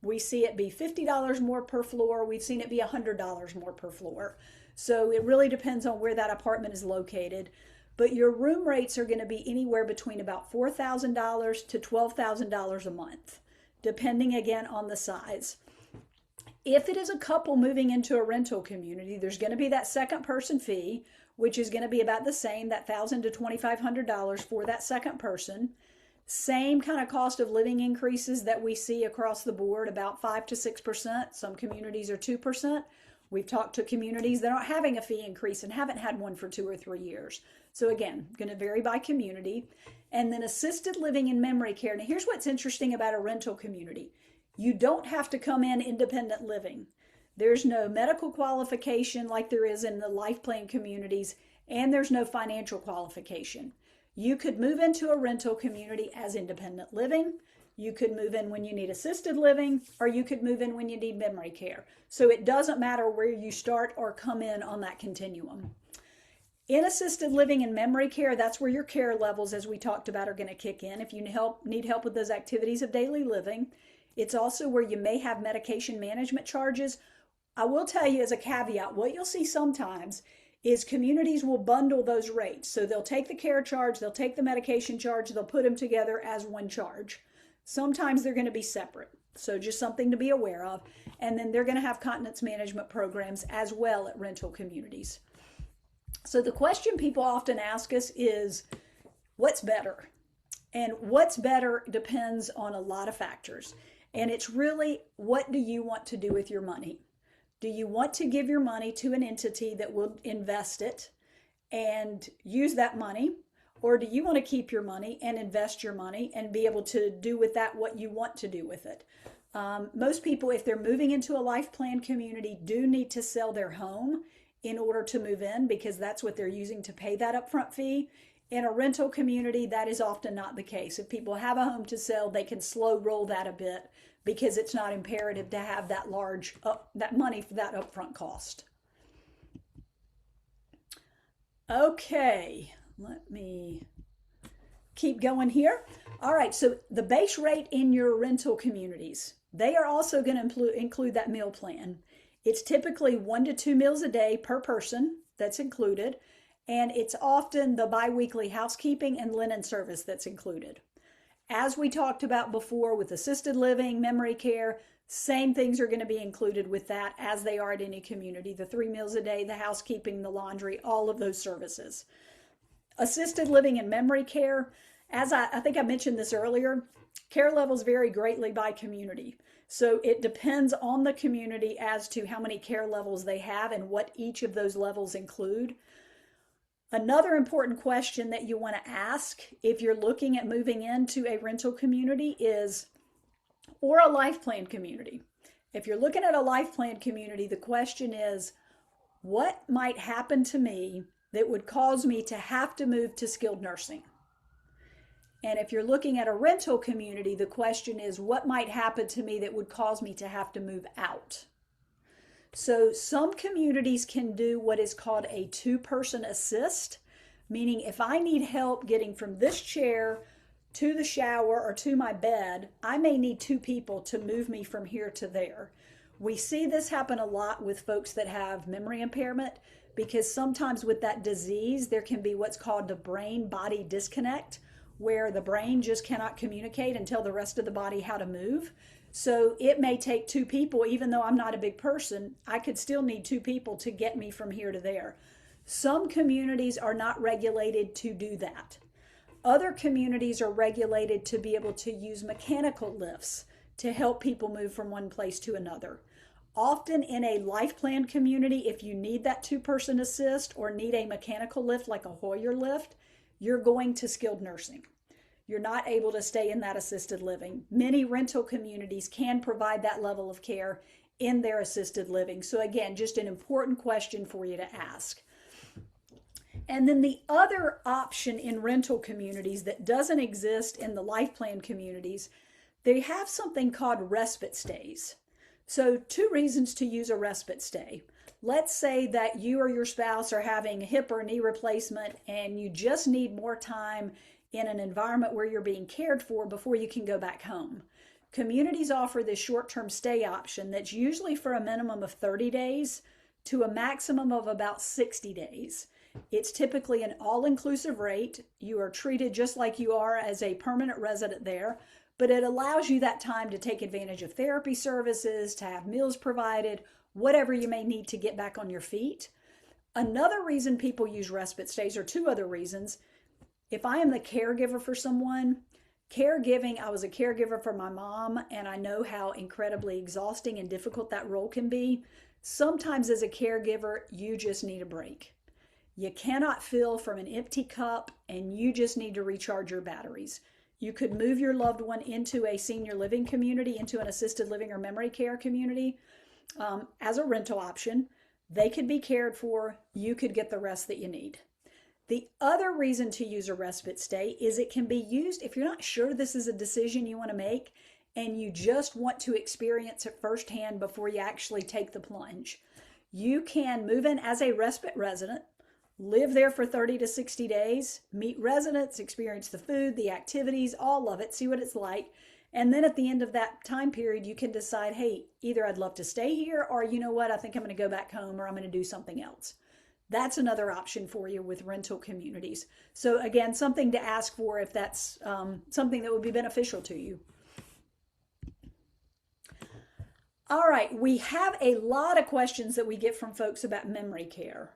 We see it be $50 more per floor. We've seen it be $100 more per floor. So it really depends on where that apartment is located. But your room rates are going to be anywhere between about $4,000 to $12,000 a month, depending again on the size. If it is a couple moving into a rental community, there's going to be that second person fee, which is going to be about the same, that $1,000 to $2,500 for that second person. Same kind of cost of living increases that we see across the board, about 5 to 6%. Some communities are 2%. We've talked to communities that aren't having a fee increase and haven't had one for 2 or 3 years. So again, going to vary by community. And then assisted living and memory care. Now here's what's interesting about a rental community. You don't have to come in independent living. There's no medical qualification like there is in the life plan communities, and there's no financial qualification. You could move into a rental community as independent living. You could move in when you need assisted living, or you could move in when you need memory care. So it doesn't matter where you start or come in on that continuum. In assisted living and memory care, that's where your care levels, as we talked about, are going to kick in if you need help with those activities of daily living. It's also where you may have medication management charges. I will tell you as a caveat, what you'll see sometimes is communities will bundle those rates. So they'll take the care charge, they'll take the medication charge, they'll put them together as one charge. Sometimes they're going to be separate. So just something to be aware of. And then they're going to have continence management programs as well at rental communities. So the question people often ask us is, what's better? And what's better depends on a lot of factors. And it's really, what do you want to do with your money? Do you want to give your money to an entity that will invest it and use that money? Or do you want to keep your money and invest your money and be able to do with that what you want to do with it? Most people, if they're moving into a life plan community, do need to sell their home in order to move in, because that's what they're using to pay that upfront fee. In a rental community, that is often not the case. If people have a home to sell, they can slow roll that a bit because it's not imperative to have that large that money for that upfront cost. Okay, let me keep going here. All right, so the base rate in your rental communities, they are also going to include that meal plan. It's typically 1 to 2 meals a day per person that's included, and it's often the biweekly housekeeping and linen service that's included. As we talked about before with assisted living, memory care, same things are going to be included with that as they are at any community. The 3 meals a day, the housekeeping, the laundry, all of those services. Assisted living and memory care, as I think I mentioned this earlier, care levels vary greatly by community. So it depends on the community as to how many care levels they have and what each of those levels include. Another important question that you want to ask if you're looking at moving into a rental community is, or a life plan community. If you're looking at a life plan community, the question is, what might happen to me that would cause me to have to move to skilled nursing? And if you're looking at a rental community, the question is, what might happen to me that would cause me to have to move out? So some communities can do what is called a 2-person assist, meaning if I need help getting from this chair to the shower or to my bed, I may need 2 people to move me from here to there. We see this happen a lot with folks that have memory impairment, because sometimes with that disease, there can be what's called the brain-body disconnect, where the brain just cannot communicate and tell the rest of the body how to move. So it may take 2 people, even though I'm not a big person, I could still need 2 people to get me from here to there. Some communities are not regulated to do that. Other communities are regulated to be able to use mechanical lifts to help people move from one place to another. Often in a life plan community, if you need that 2-person assist or need a mechanical lift like a Hoyer lift, you're going to skilled nursing. You're not able to stay in that assisted living. Many rental communities can provide that level of care in their assisted living. So again, just an important question for you to ask. And then the other option in rental communities that doesn't exist in the life plan communities, they have something called respite stays. So 2 reasons to use a respite stay. Let's say that you or your spouse are having a hip or knee replacement and you just need more time in an environment where you're being cared for before you can go back home. Communities offer this short-term stay option that's usually for a minimum of 30 days to a maximum of about 60 days. It's typically an all-inclusive rate. You are treated just like you are as a permanent resident there, but it allows you that time to take advantage of therapy services, to have meals provided, whatever you may need to get back on your feet. Another reason people use respite stays, or 2 other reasons. If I am the caregiver for someone, caregiving, I was a caregiver for my mom, and I know how incredibly exhausting and difficult that role can be. Sometimes as a caregiver, you just need a break. You cannot fill from an empty cup, and you just need to recharge your batteries. You could move your loved one into a senior living community, into an assisted living or memory care community as a rental option. They could be cared for. You could get the rest that you need. The other reason to use a respite stay is it can be used if you're not sure this is a decision you want to make and you just want to experience it firsthand before you actually take the plunge. You can move in as a respite resident, live there for 30 to 60 days, meet residents, experience the food, the activities, all of it, see what it's like. And then at the end of that time period, you can decide, hey, either I'd love to stay here, or you know what, I think I'm going to go back home, or I'm going to do something else. That's another option for you with rental communities. So again, something to ask for if that's something that would be beneficial to you. All right, we have a lot of questions that we get from folks about memory care.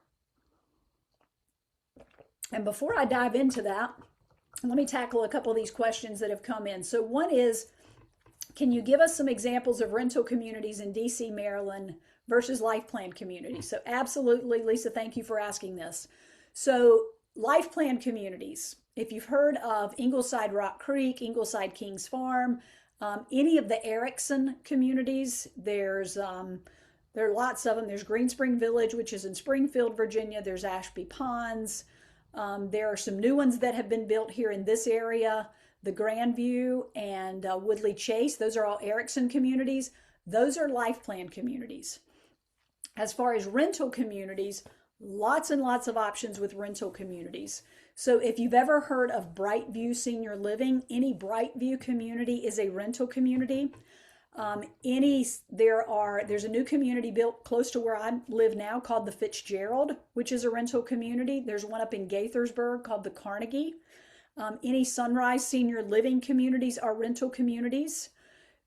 And before I dive into that, let me tackle a couple of these questions that have come in. So one is, can you give us some examples of rental communities in DC, Maryland versus life plan communities? So absolutely, Lisa, thank you for asking this. So life plan communities, if you've heard of Ingleside Rock Creek, Ingleside Kings Farm, any of the Erickson communities, there are lots of them. There's Green Spring Village, which is in Springfield, Virginia. There's Ashby Ponds. There are some new ones that have been built here in this area, the Grandview and Woodley Chase. Those are all Erickson communities. Those are life plan communities. As far as rental communities, lots and lots of options with rental communities. So if you've ever heard of Brightview Senior Living, any Brightview community is a rental community. There's a new community built close to where I live now called the Fitzgerald, which is a rental community. There's one up in Gaithersburg called the Carnegie. Any Sunrise Senior Living communities are rental communities.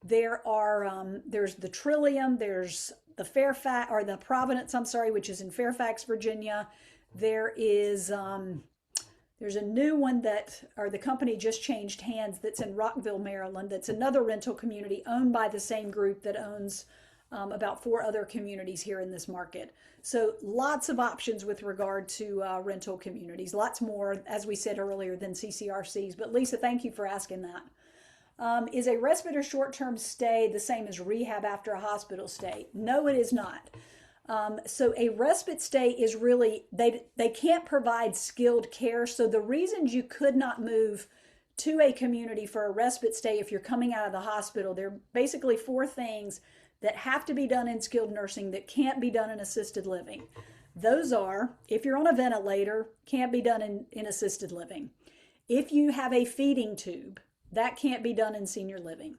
There's the Trillium, there's the Fairfax, or the Providence, which is in Fairfax, Virginia. There's a new one the company just changed hands that's in Rockville, Maryland. That's another rental community owned by the same group that owns about 4 other communities here in this market. So lots of options with regard to rental communities, lots more, as we said earlier, than CCRCs. But Lisa, thank you for asking that. Is a respite or short-term stay the same as rehab after a hospital stay? No, it is not. So a respite stay is really, they can't provide skilled care. So the reasons you could not move to a community for a respite stay if you're coming out of the hospital, there are basically 4 things that have to be done in skilled nursing that can't be done in assisted living. Those are, if you're on a ventilator, can't be done in assisted living. If you have a feeding tube, that can't be done in senior living.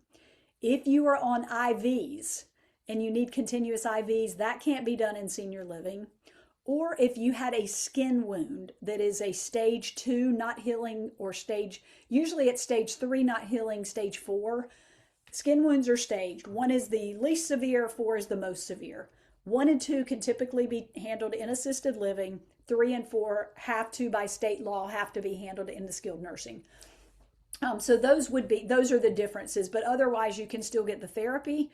If you are on IVs and you need continuous IVs, that can't be done in senior living. Or if you had a skin wound that is a stage 2 not healing, or usually it's stage 3 not healing, stage 4. Skin wounds are staged. 1 is the least severe, 4 is the most severe. 1 and 2 can typically be handled in assisted living. 3 and 4 by state law, have to be handled in the skilled nursing. So those are the differences, but otherwise you can still get the therapy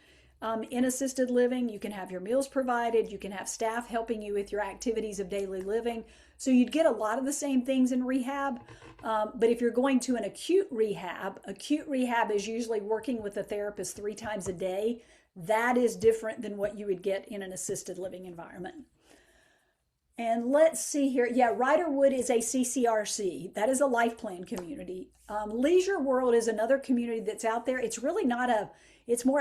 in assisted living. You can have your meals provided. You can have staff helping you with your activities of daily living. So you'd get a lot of the same things in rehab. But if you're going to an acute rehab is usually working with a therapist 3 times a day. That is different than what you would get in an assisted living environment. And let's see here. Yeah, Riderwood is a CCRC. That is a life plan community. Leisure World is another community that's out there. It's really not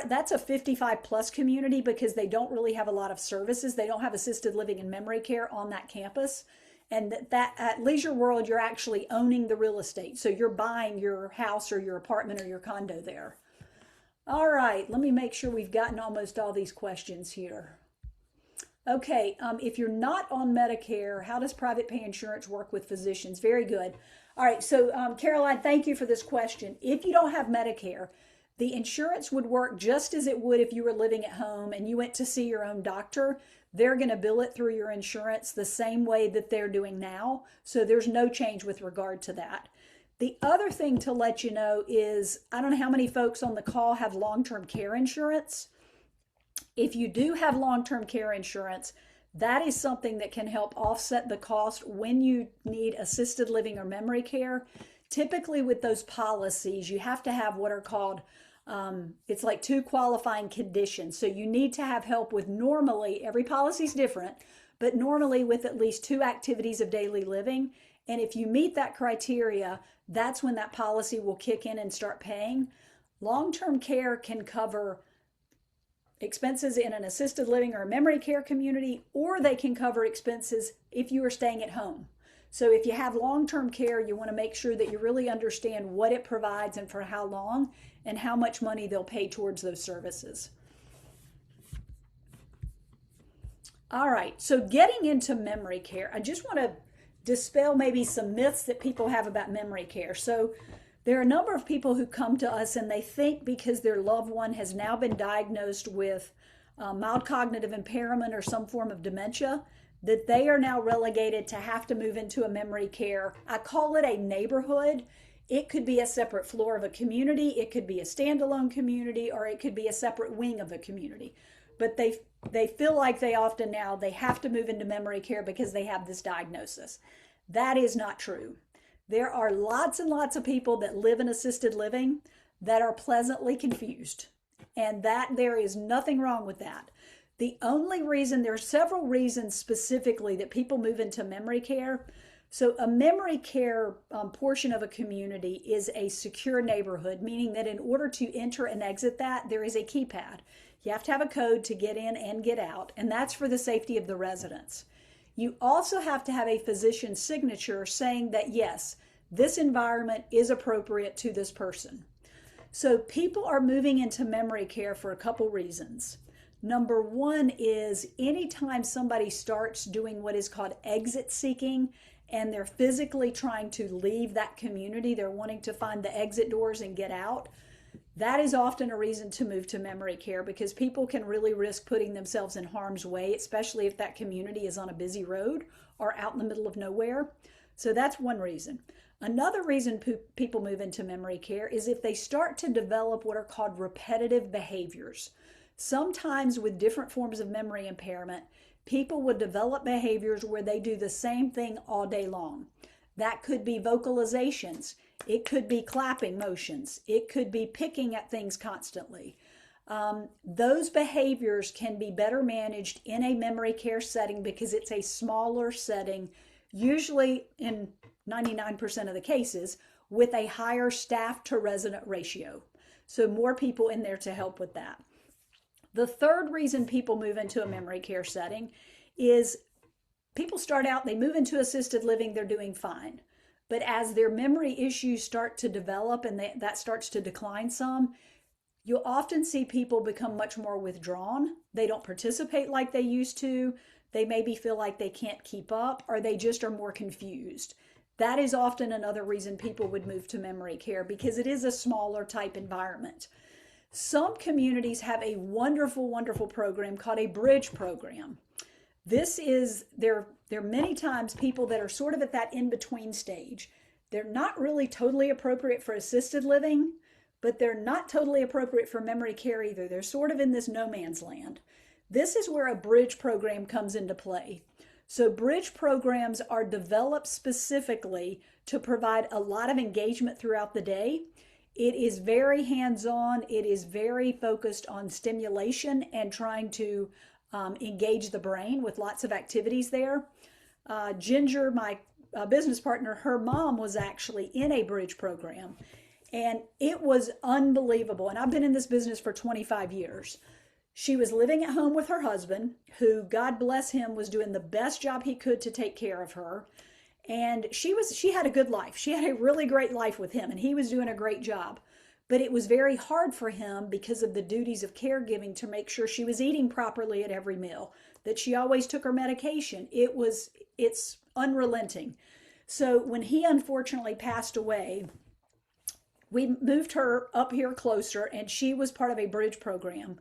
that's a 55 plus community because they don't really have a lot of services. They don't have assisted living and memory care on that campus. And that at Leisure World, you're actually owning the real estate. So you're buying your house or your apartment or your condo there. All right, let me make sure we've gotten almost all these questions here. Okay, if you're not on Medicare, how does private pay insurance work with physicians? Very good. All right, so Caroline, thank you for this question. If you don't have Medicare, the insurance would work just as it would if you were living at home and you went to see your own doctor. They're going to bill it through your insurance the same way that they're doing now. So there's no change with regard to that. The other thing to let you know is, I don't know how many folks on the call have long-term care insurance. If you do have long-term care insurance, that is something that can help offset the cost when you need assisted living or memory care. Typically with those policies, you have to have what are called, it's like 2 qualifying conditions. So you need to have help with, normally, every policy is different, but normally with at least 2 activities of daily living. And if you meet that criteria, that's when that policy will kick in and start paying. Long-term care can cover expenses in an assisted living or a memory care community, or they can cover expenses if you are staying at home. So if you have long-term care, you want to make sure that you really understand what it provides and for how long and how much money they'll pay towards those services. All right, so getting into memory care, I just want to dispel maybe some myths that people have about memory care. So there are a number of people who come to us and they think because their loved one has now been diagnosed with mild cognitive impairment or some form of dementia, that they are now relegated to have to move into a memory care. I call it a neighborhood. It could be a separate floor of a community, it could be a standalone community, or it could be a separate wing of a community. But they feel like they have to move into memory care because they have this diagnosis. That is not true. There are lots and lots of people that live in assisted living that are pleasantly confused, and that there is nothing wrong with that. The only reason, there are several reasons specifically that people move into memory care. So a memory care portion of a community is a secure neighborhood, meaning that in order to enter and exit that, there is a keypad. You have to have a code to get in and get out, and that's for the safety of the residents. You also have to have a physician's signature saying that, yes, this environment is appropriate to this person. So people are moving into memory care for a couple reasons. Number one is anytime somebody starts doing what is called exit seeking and they're physically trying to leave that community, they're wanting to find the exit doors and get out, that is often a reason to move to memory care because people can really risk putting themselves in harm's way, especially if that community is on a busy road or out in the middle of nowhere. So that's one reason. Another reason people move into memory care is if they start to develop what are called repetitive behaviors. Sometimes with different forms of memory impairment, people will develop behaviors where they do the same thing all day long. That could be vocalizations. It could be clapping motions. It could be picking at things constantly. Those behaviors can be better managed in a memory care setting because it's a smaller setting, usually in 99% of the cases, with a higher staff to resident ratio. So more people in there to help with that. The third reason people move into a memory care setting is people start out, they move into assisted living, they're doing fine. But as their memory issues start to develop and that starts to decline some, you'll often see people become much more withdrawn. They don't participate like they used to. They maybe feel like they can't keep up, or they just are more confused. That is often another reason people would move to memory care because it is a smaller type environment. Some communities have a wonderful, wonderful program called a bridge program. There are many times people that are sort of at that in-between stage. They're not really totally appropriate for assisted living, but they're not totally appropriate for memory care either. They're sort of in this no man's land. This is where a bridge program comes into play. So bridge programs are developed specifically to provide a lot of engagement throughout the day. It is very hands-on. It is very focused on stimulation and trying to engage the brain with lots of activities there. Ginger, my business partner, her mom was actually in a bridge program, and it was unbelievable. And I've been in this business for 25 years. She was living at home with her husband, who, God bless him, was doing the best job he could to take care of her. And she had a good life. She had a really great life with him, and he was doing a great job. But it was very hard for him because of the duties of caregiving to make sure she was eating properly at every meal, that she always took her medication. It's unrelenting. So when he unfortunately passed away, we moved her up here closer, and she was part of a bridge program.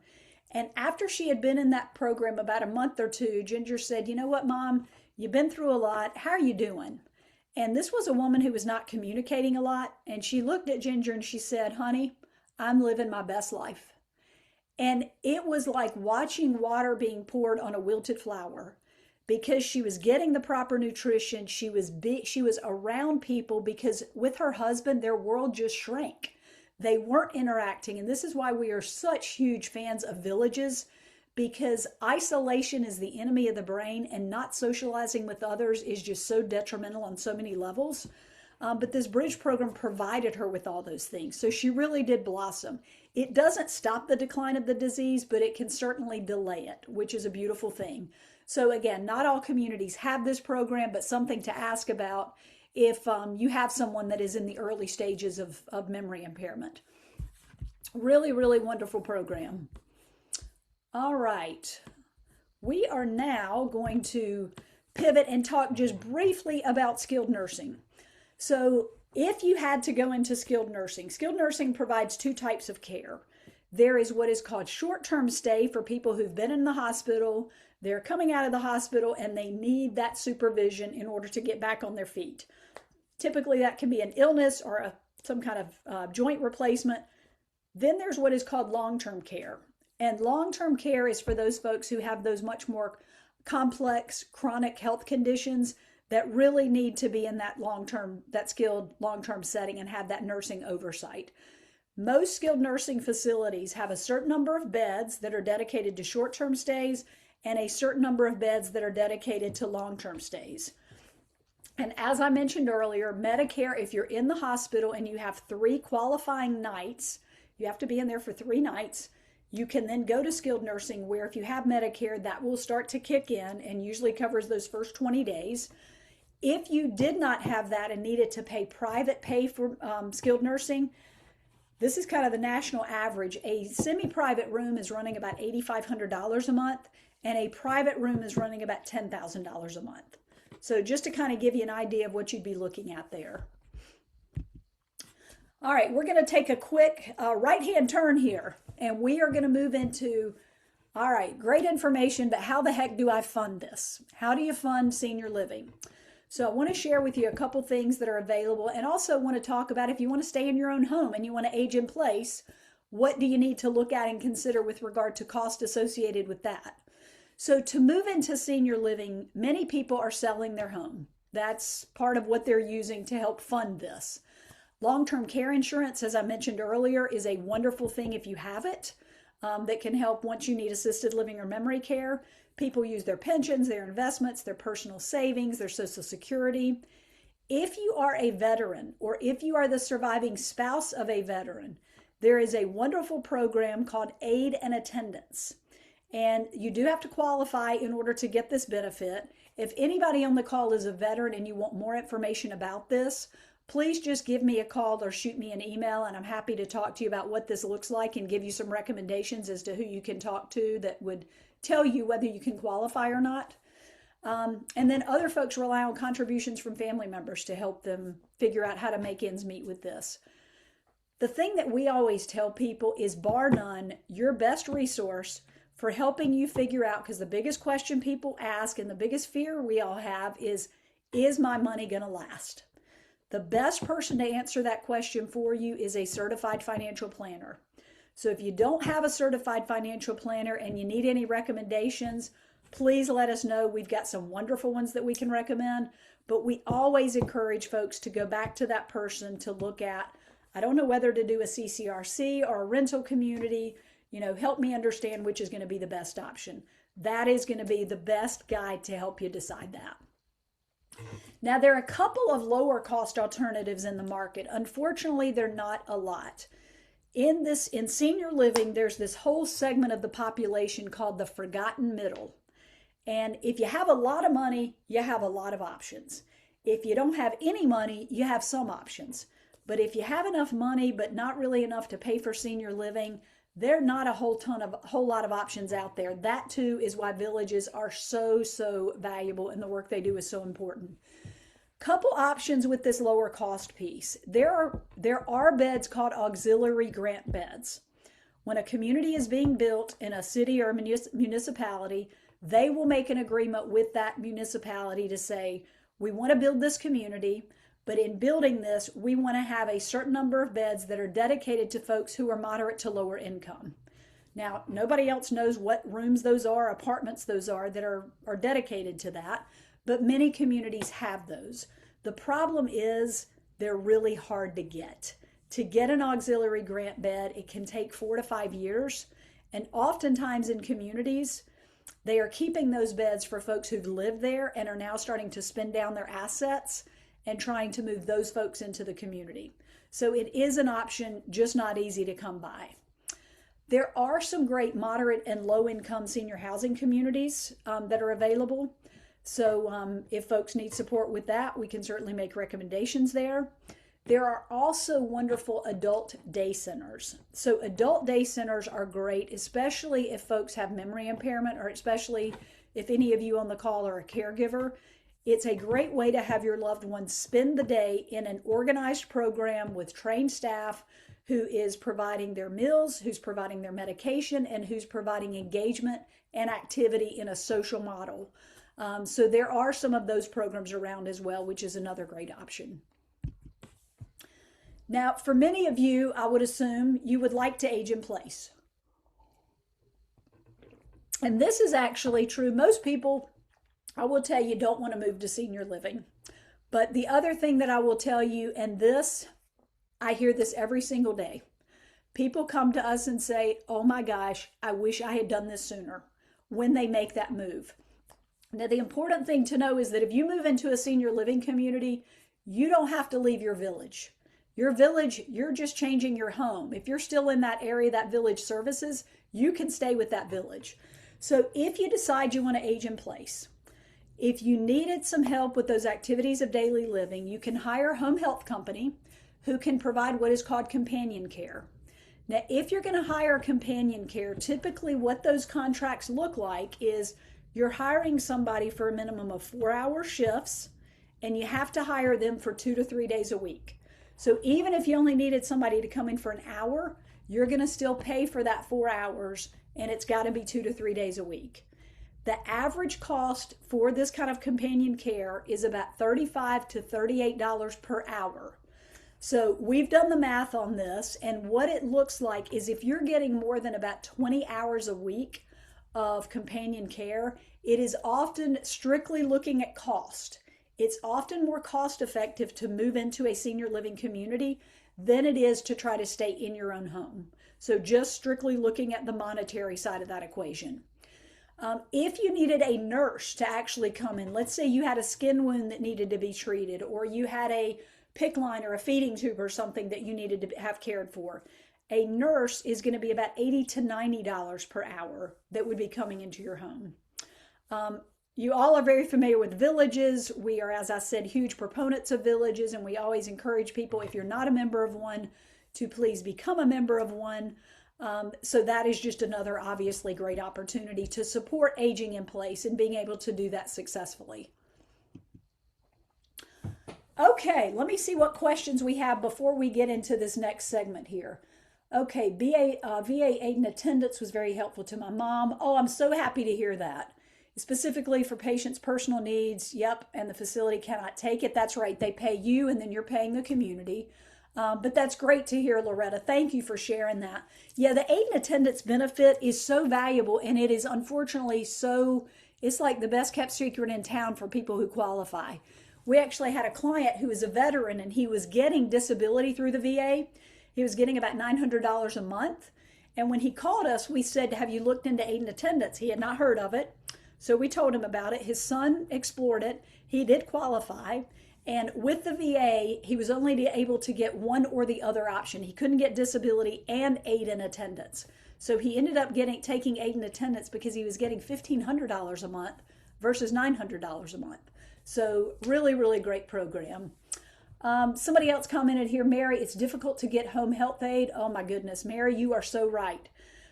And after she had been in that program about a month or two, Ginger said, "You know what, Mom? You've been through a lot. How are you doing?" And this was a woman who was not communicating a lot. And she looked at Ginger and she said, "Honey, I'm living my best life." And it was like watching water being poured on a wilted flower, because she was getting the proper nutrition. She was around people, because with her husband, their world just shrank. They weren't interacting. And this is why we are such huge fans of villages, because isolation is the enemy of the brain, and not socializing with others is just so detrimental on so many levels. But this bridge program provided her with all those things. So she really did blossom. It doesn't stop the decline of the disease, but it can certainly delay it, which is a beautiful thing. So again, not all communities have this program, but something to ask about if you have someone that is in the early stages of memory impairment. Really, really wonderful program. All right. We are now going to pivot and talk just briefly about skilled nursing. So if you had to go into skilled nursing provides two types of care. There is what is called short-term stay for people who've been in the hospital. They're coming out of the hospital and they need that supervision in order to get back on their feet. Typically that can be an illness or some kind of joint replacement. Then there's what is called long-term care. And long-term care is for those folks who have those much more complex chronic health conditions that really need to be in that skilled long-term setting and have that nursing oversight. Most skilled nursing facilities have a certain number of beds that are dedicated to short-term stays and a certain number of beds that are dedicated to long-term stays. And as I mentioned earlier, Medicare, if you're in the hospital and you have 3 qualifying nights, you have to be in there for 3 nights, you can then go to skilled nursing, where if you have Medicare, that will start to kick in and usually covers those first 20 days. If you did not have that and needed to pay private pay for skilled nursing, this is kind of the national average. A semi-private room is running about $8,500 a month, and a private room is running about $10,000 a month. So just to kind of give you an idea of what you'd be looking at there. All right, we're going to take a quick right-hand turn here, and we are going to move into, all right, great information, but how the heck do I fund this? How do you fund senior living? So I want to share with you a couple things that are available, and also want to talk about if you want to stay in your own home and you want to age in place, what do you need to look at and consider with regard to cost associated with that? So to move into senior living, many people are selling their home. That's part of what they're using to help fund this. Long-term care insurance, as I mentioned earlier, is a wonderful thing if you have it, that can help once you need assisted living or memory care. People use their pensions, their investments, their personal savings, their Social Security. If you are a veteran, or if you are the surviving spouse of a veteran, there is a wonderful program called Aid and Attendance. And you do have to qualify in order to get this benefit. If anybody on the call is a veteran and you want more information about this, please just give me a call or shoot me an email, and I'm happy to talk to you about what this looks like and give you some recommendations as to who you can talk to that would tell you whether you can qualify or not. And then other folks rely on contributions from family members to help them figure out how to make ends meet with this. The thing that we always tell people is, bar none, your best resource for helping you figure out, because the biggest question people ask and the biggest fear we all have is my money going to last? The best person to answer that question for you is a certified financial planner. So if you don't have a certified financial planner and you need any recommendations, please let us know. We've got some wonderful ones that we can recommend, but we always encourage folks to go back to that person to look at, I don't know whether to do a CCRC or a rental community, help me understand which is going to be the best option. That is going to be the best guide to help you decide that. Now, there are a couple of lower cost alternatives in the market. Unfortunately, they're not a lot. In senior living, there's this whole segment of the population called the forgotten middle. And if you have a lot of money, you have a lot of options. If you don't have any money, you have some options. But if you have enough money, but not really enough to pay for senior living, there are not a whole lot of options out there. That too is why villages are so valuable and the work they do is so important. Couple options with this lower cost piece. There are beds called auxiliary grant beds. When a community is being built in a city or municipality, they will make an agreement with that municipality to say, we want to build this community, but in building this, we want to have a certain number of beds that are dedicated to folks who are moderate to lower income. Now, nobody else knows what rooms those are, apartments those are that are dedicated to that, but many communities have those. The problem is they're really hard to get. To get an auxiliary grant bed, it can take 4 to 5 years. And oftentimes in communities, they are keeping those beds for folks who've lived there and are now starting to spend down their assets and trying to move those folks into the community. So it is an option, just not easy to come by. There are some great moderate and low income senior housing communities that are available. So if folks need support with that, we can certainly make recommendations there. There are also wonderful adult day centers. So adult day centers are great, especially if folks have memory impairment, or especially if any of you on the call are a caregiver. It's a great way to have your loved ones spend the day in an organized program with trained staff who is providing their meals, who's providing their medication, and who's providing engagement and activity in a social model. So there are some of those programs around as well, which is another great option. Now, for many of you, I would assume you would like to age in place. And this is actually true. Most people, I will tell you, don't want to move to senior living. But the other thing that I will tell you, and this, I hear this every single day. People come to us and say, oh my gosh, I wish I had done this sooner, when they make that move. Now, the important thing to know is that if you move into a senior living community, you don't have to leave your village. Your village, you're just changing your home. If you're still in that area that village services, you can stay with that village. So if you decide you want to age in place, if you needed some help with those activities of daily living, you can hire a home health company who can provide what is called companion care. Now, if you're going to hire companion care, typically what those contracts look like is you're hiring somebody for a minimum of 4-hour shifts, and you have to hire them for 2 to 3 days a week. So even if you only needed somebody to come in for an hour, you're going to still pay for that 4 hours, and it's got to be 2 to 3 days a week. The average cost for this kind of companion care is about $35 to $38 per hour. So we've done the math on this, and what it looks like is if you're getting more than about 20 hours a week of companion care, it is often strictly looking at cost. It's often more cost effective to move into a senior living community than it is to try to stay in your own home. So just strictly looking at the monetary side of that equation. If you needed a nurse to actually come in, let's say you had a skin wound that needed to be treated, or you had a PICC line or a feeding tube or something that you needed to have cared for, a nurse is going to be about $80 to $90 per hour that would be coming into your home. You all are very familiar with villages. We are, as I said, huge proponents of villages, and we always encourage people, if you're not a member of one, to please become a member of one. So that is just another obviously great opportunity to support aging in place and being able to do that successfully. Okay, let me see what questions we have before we get into this next segment here. Okay, VA aid and attendance was very helpful to my mom. Oh, I'm so happy to hear that. specifically for patients' personal needs. Yep, and the facility cannot take it. That's right. They pay you, and then you're paying the community. But that's great to hear, Loretta. Thank you for sharing that. Yeah, the aid and attendance benefit is so valuable, and it is unfortunately it's like the best kept secret in town for people who qualify. We actually had a client who was a veteran, and he was getting disability through the VA. He was getting about $900 a month. And when he called us, we said, have you looked into aid and attendance? He had not heard of it. So we told him about it. His son explored it. He did qualify. And with the VA, he was only able to get one or the other option. He couldn't get disability and aid and attendance. So he ended up taking aid and attendance because he was getting $1,500 a month versus $900 a month. So really, really great program. Somebody else commented here, Mary, it's difficult to get home health aid. Oh my goodness, Mary, you are so right.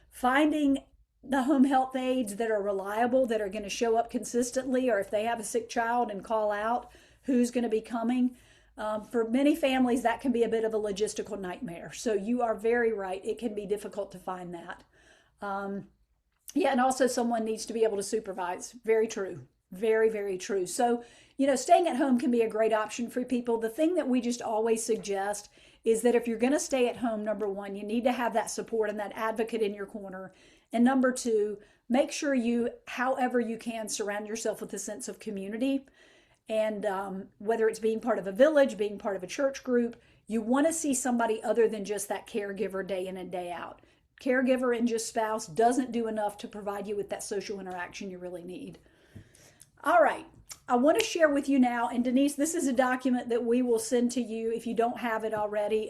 Finding the home health aides that are reliable, that are going to show up consistently, or if they have a sick child and call out, who's going to be coming. For many families, that can be a bit of a logistical nightmare. So you are very right. It can be difficult to find that. Yeah, and also someone needs to be able to supervise. Very true. Very, very true. So, staying at home can be a great option for people. The thing that we just always suggest is that if you're going to stay at home, number one, you need to have that support and that advocate in your corner. And number two, make sure you, however you can, surround yourself with a sense of community. And whether it's being part of a village, being part of a church group, you want to see somebody other than just that caregiver day in and day out. Caregiver and just spouse doesn't do enough to provide you with that social interaction you really need. All right, I want to share with you now, and Denise, this is a document that we will send to you if you don't have it already,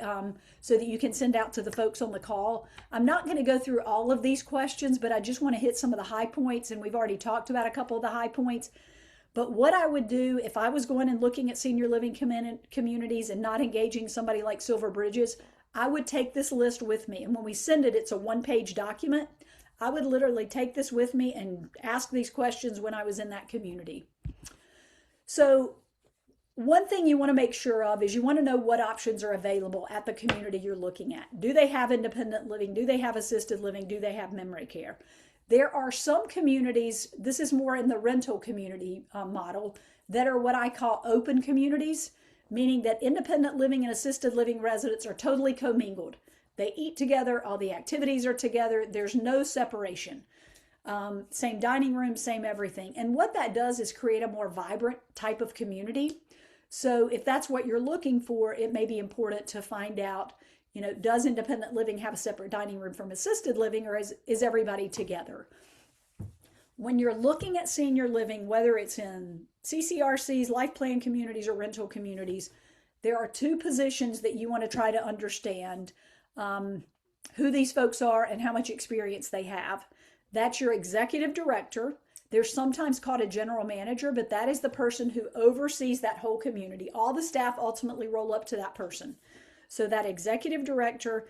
so that you can send out to the folks on the call. I'm not going to go through all of these questions, but I just want to hit some of the high points, and we've already talked about a couple of the high points. But what I would do if I was going and looking at senior living communities and not engaging somebody like Silver Bridges, I would take this list with me. And when we send it, it's a one-page document. I would literally take this with me and ask these questions when I was in that community. So one thing you want to make sure of is you want to know what options are available at the community you're looking at. Do they have independent living? Do they have assisted living? Do they have memory care? There are some communities, this is more in the rental community model, that are what I call open communities, meaning that independent living and assisted living residents are totally commingled. They eat together, all the activities are together, there's no separation. Same dining room, same everything. And what that does is create a more vibrant type of community. So if that's what you're looking for, it may be important to find out, does independent living have a separate dining room from assisted living, or is everybody together? When you're looking at senior living, whether it's in CCRCs, life plan communities, or rental communities, there are two positions that you want to try to understand who these folks are and how much experience they have. That's your executive director. They're sometimes called a general manager, but that is the person who oversees that whole community. All the staff ultimately roll up to that person. So that executive director,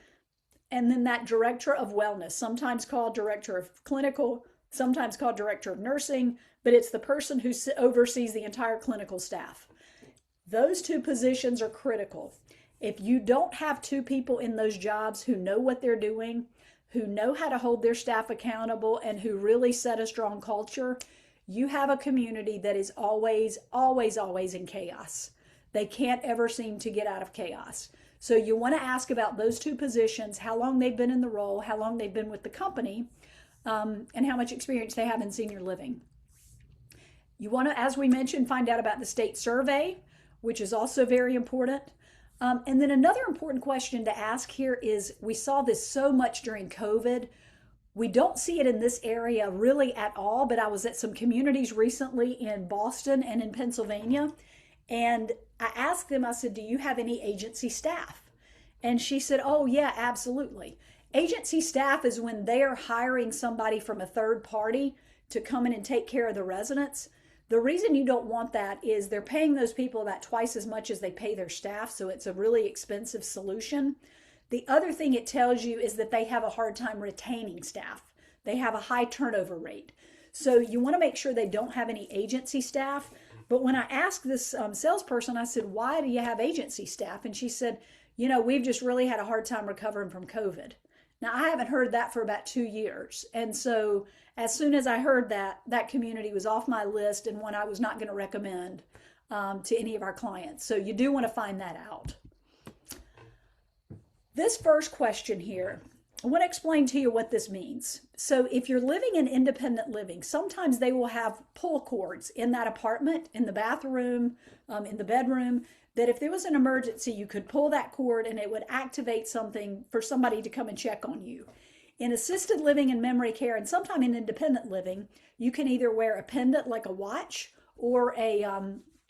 and then that director of wellness, sometimes called director of clinical, sometimes called director of nursing, but it's the person who oversees the entire clinical staff. Those two positions are critical. If you don't have two people in those jobs who know what they're doing, who know how to hold their staff accountable, and who really set a strong culture, you have a community that is always, always, always in chaos. They can't ever seem to get out of chaos. So you want to ask about those two positions, how long they've been in the role, how long they've been with the company, and how much experience they have in senior living. You want to, as we mentioned, find out about the state survey, which is also very important. And then another important question to ask here is, we saw this so much during COVID. We don't see it in this area really at all, but I was at some communities recently in Boston and in Pennsylvania, and I asked them, I said, do you have any agency staff? And she said, oh yeah, absolutely. Agency staff is when they are hiring somebody from a third party to come in and take care of the residents. The reason you don't want that is they're paying those people about twice as much as they pay their staff, so it's a really expensive solution. The other thing it tells you is that they have a hard time retaining staff. They have a high turnover rate. So you want to make sure they don't have any agency staff. But when I asked this salesperson, I said, why do you have agency staff? And she said, we've just really had a hard time recovering from COVID. Now, I haven't heard that for about 2 years. And so as soon as I heard that, that community was off my list and one I was not going to recommend to any of our clients. So you do want to find that out. This first question here, I want to explain to you what this means. So if you're living in independent living, sometimes they will have pull cords in that apartment, in the bathroom, in the bedroom, that if there was an emergency, you could pull that cord and it would activate something for somebody to come and check on you. In assisted living and memory care, and sometime in independent living, you can either wear a pendant like a watch or a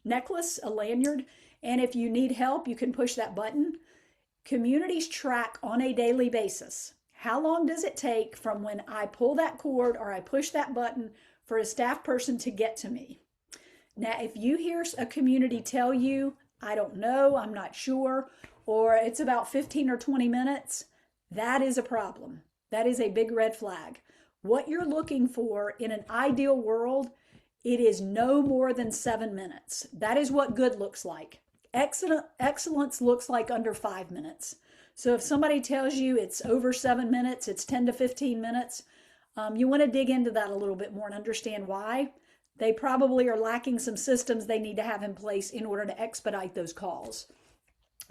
necklace, a lanyard, and if you need help, you can push that button. Communities track on a daily basis. How long does it take from when I pull that cord or I push that button for a staff person to get to me? Now, if you hear a community tell you, I don't know, I'm not sure, or it's about 15 or 20 minutes, that is a problem. That is a big red flag. What you're looking for in an ideal world, it is no more than 7 minutes. That is what good looks like. Excellence looks like under 5 minutes. So if somebody tells you it's over 7 minutes, it's 10 to 15 minutes, you want to dig into that a little bit more and understand why. They probably are lacking some systems they need to have in place in order to expedite those calls.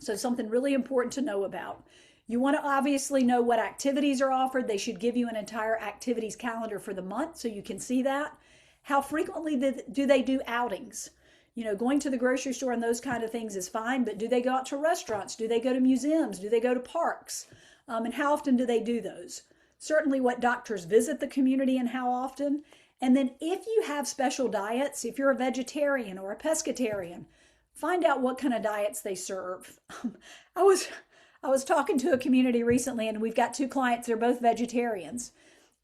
So something really important to know about. You want to obviously know what activities are offered. They should give you an entire activities calendar for the month so you can see that. How frequently do they do outings? You know, going to the grocery store and those kind of things is fine, but do they go out to restaurants? Do they go to museums? Do they go to parks? And how often do they do those? Certainly what doctors visit the community and how often. And then if you have special diets, if you're a vegetarian or a pescatarian, find out what kind of diets they serve. I was talking to a community recently and we've got 2 clients, they're both vegetarians.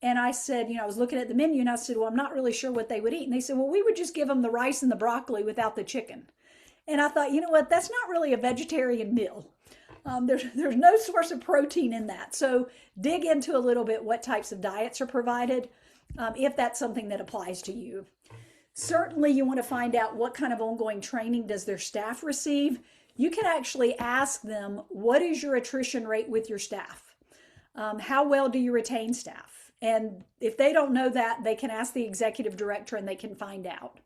And I said, I was looking at the menu and I said, well, I'm not really sure what they would eat. And they said, well, we would just give them the rice and the broccoli without the chicken. And I thought, you know what, that's not really a vegetarian meal. There's no source of protein in that. So dig into a little bit what types of diets are provided, if that's something that applies to you. Certainly you want to find out what kind of ongoing training does their staff receive. You can actually ask them, what is your attrition rate with your staff? How well do you retain staff? And if they don't know that, they can ask the executive director and they can find out.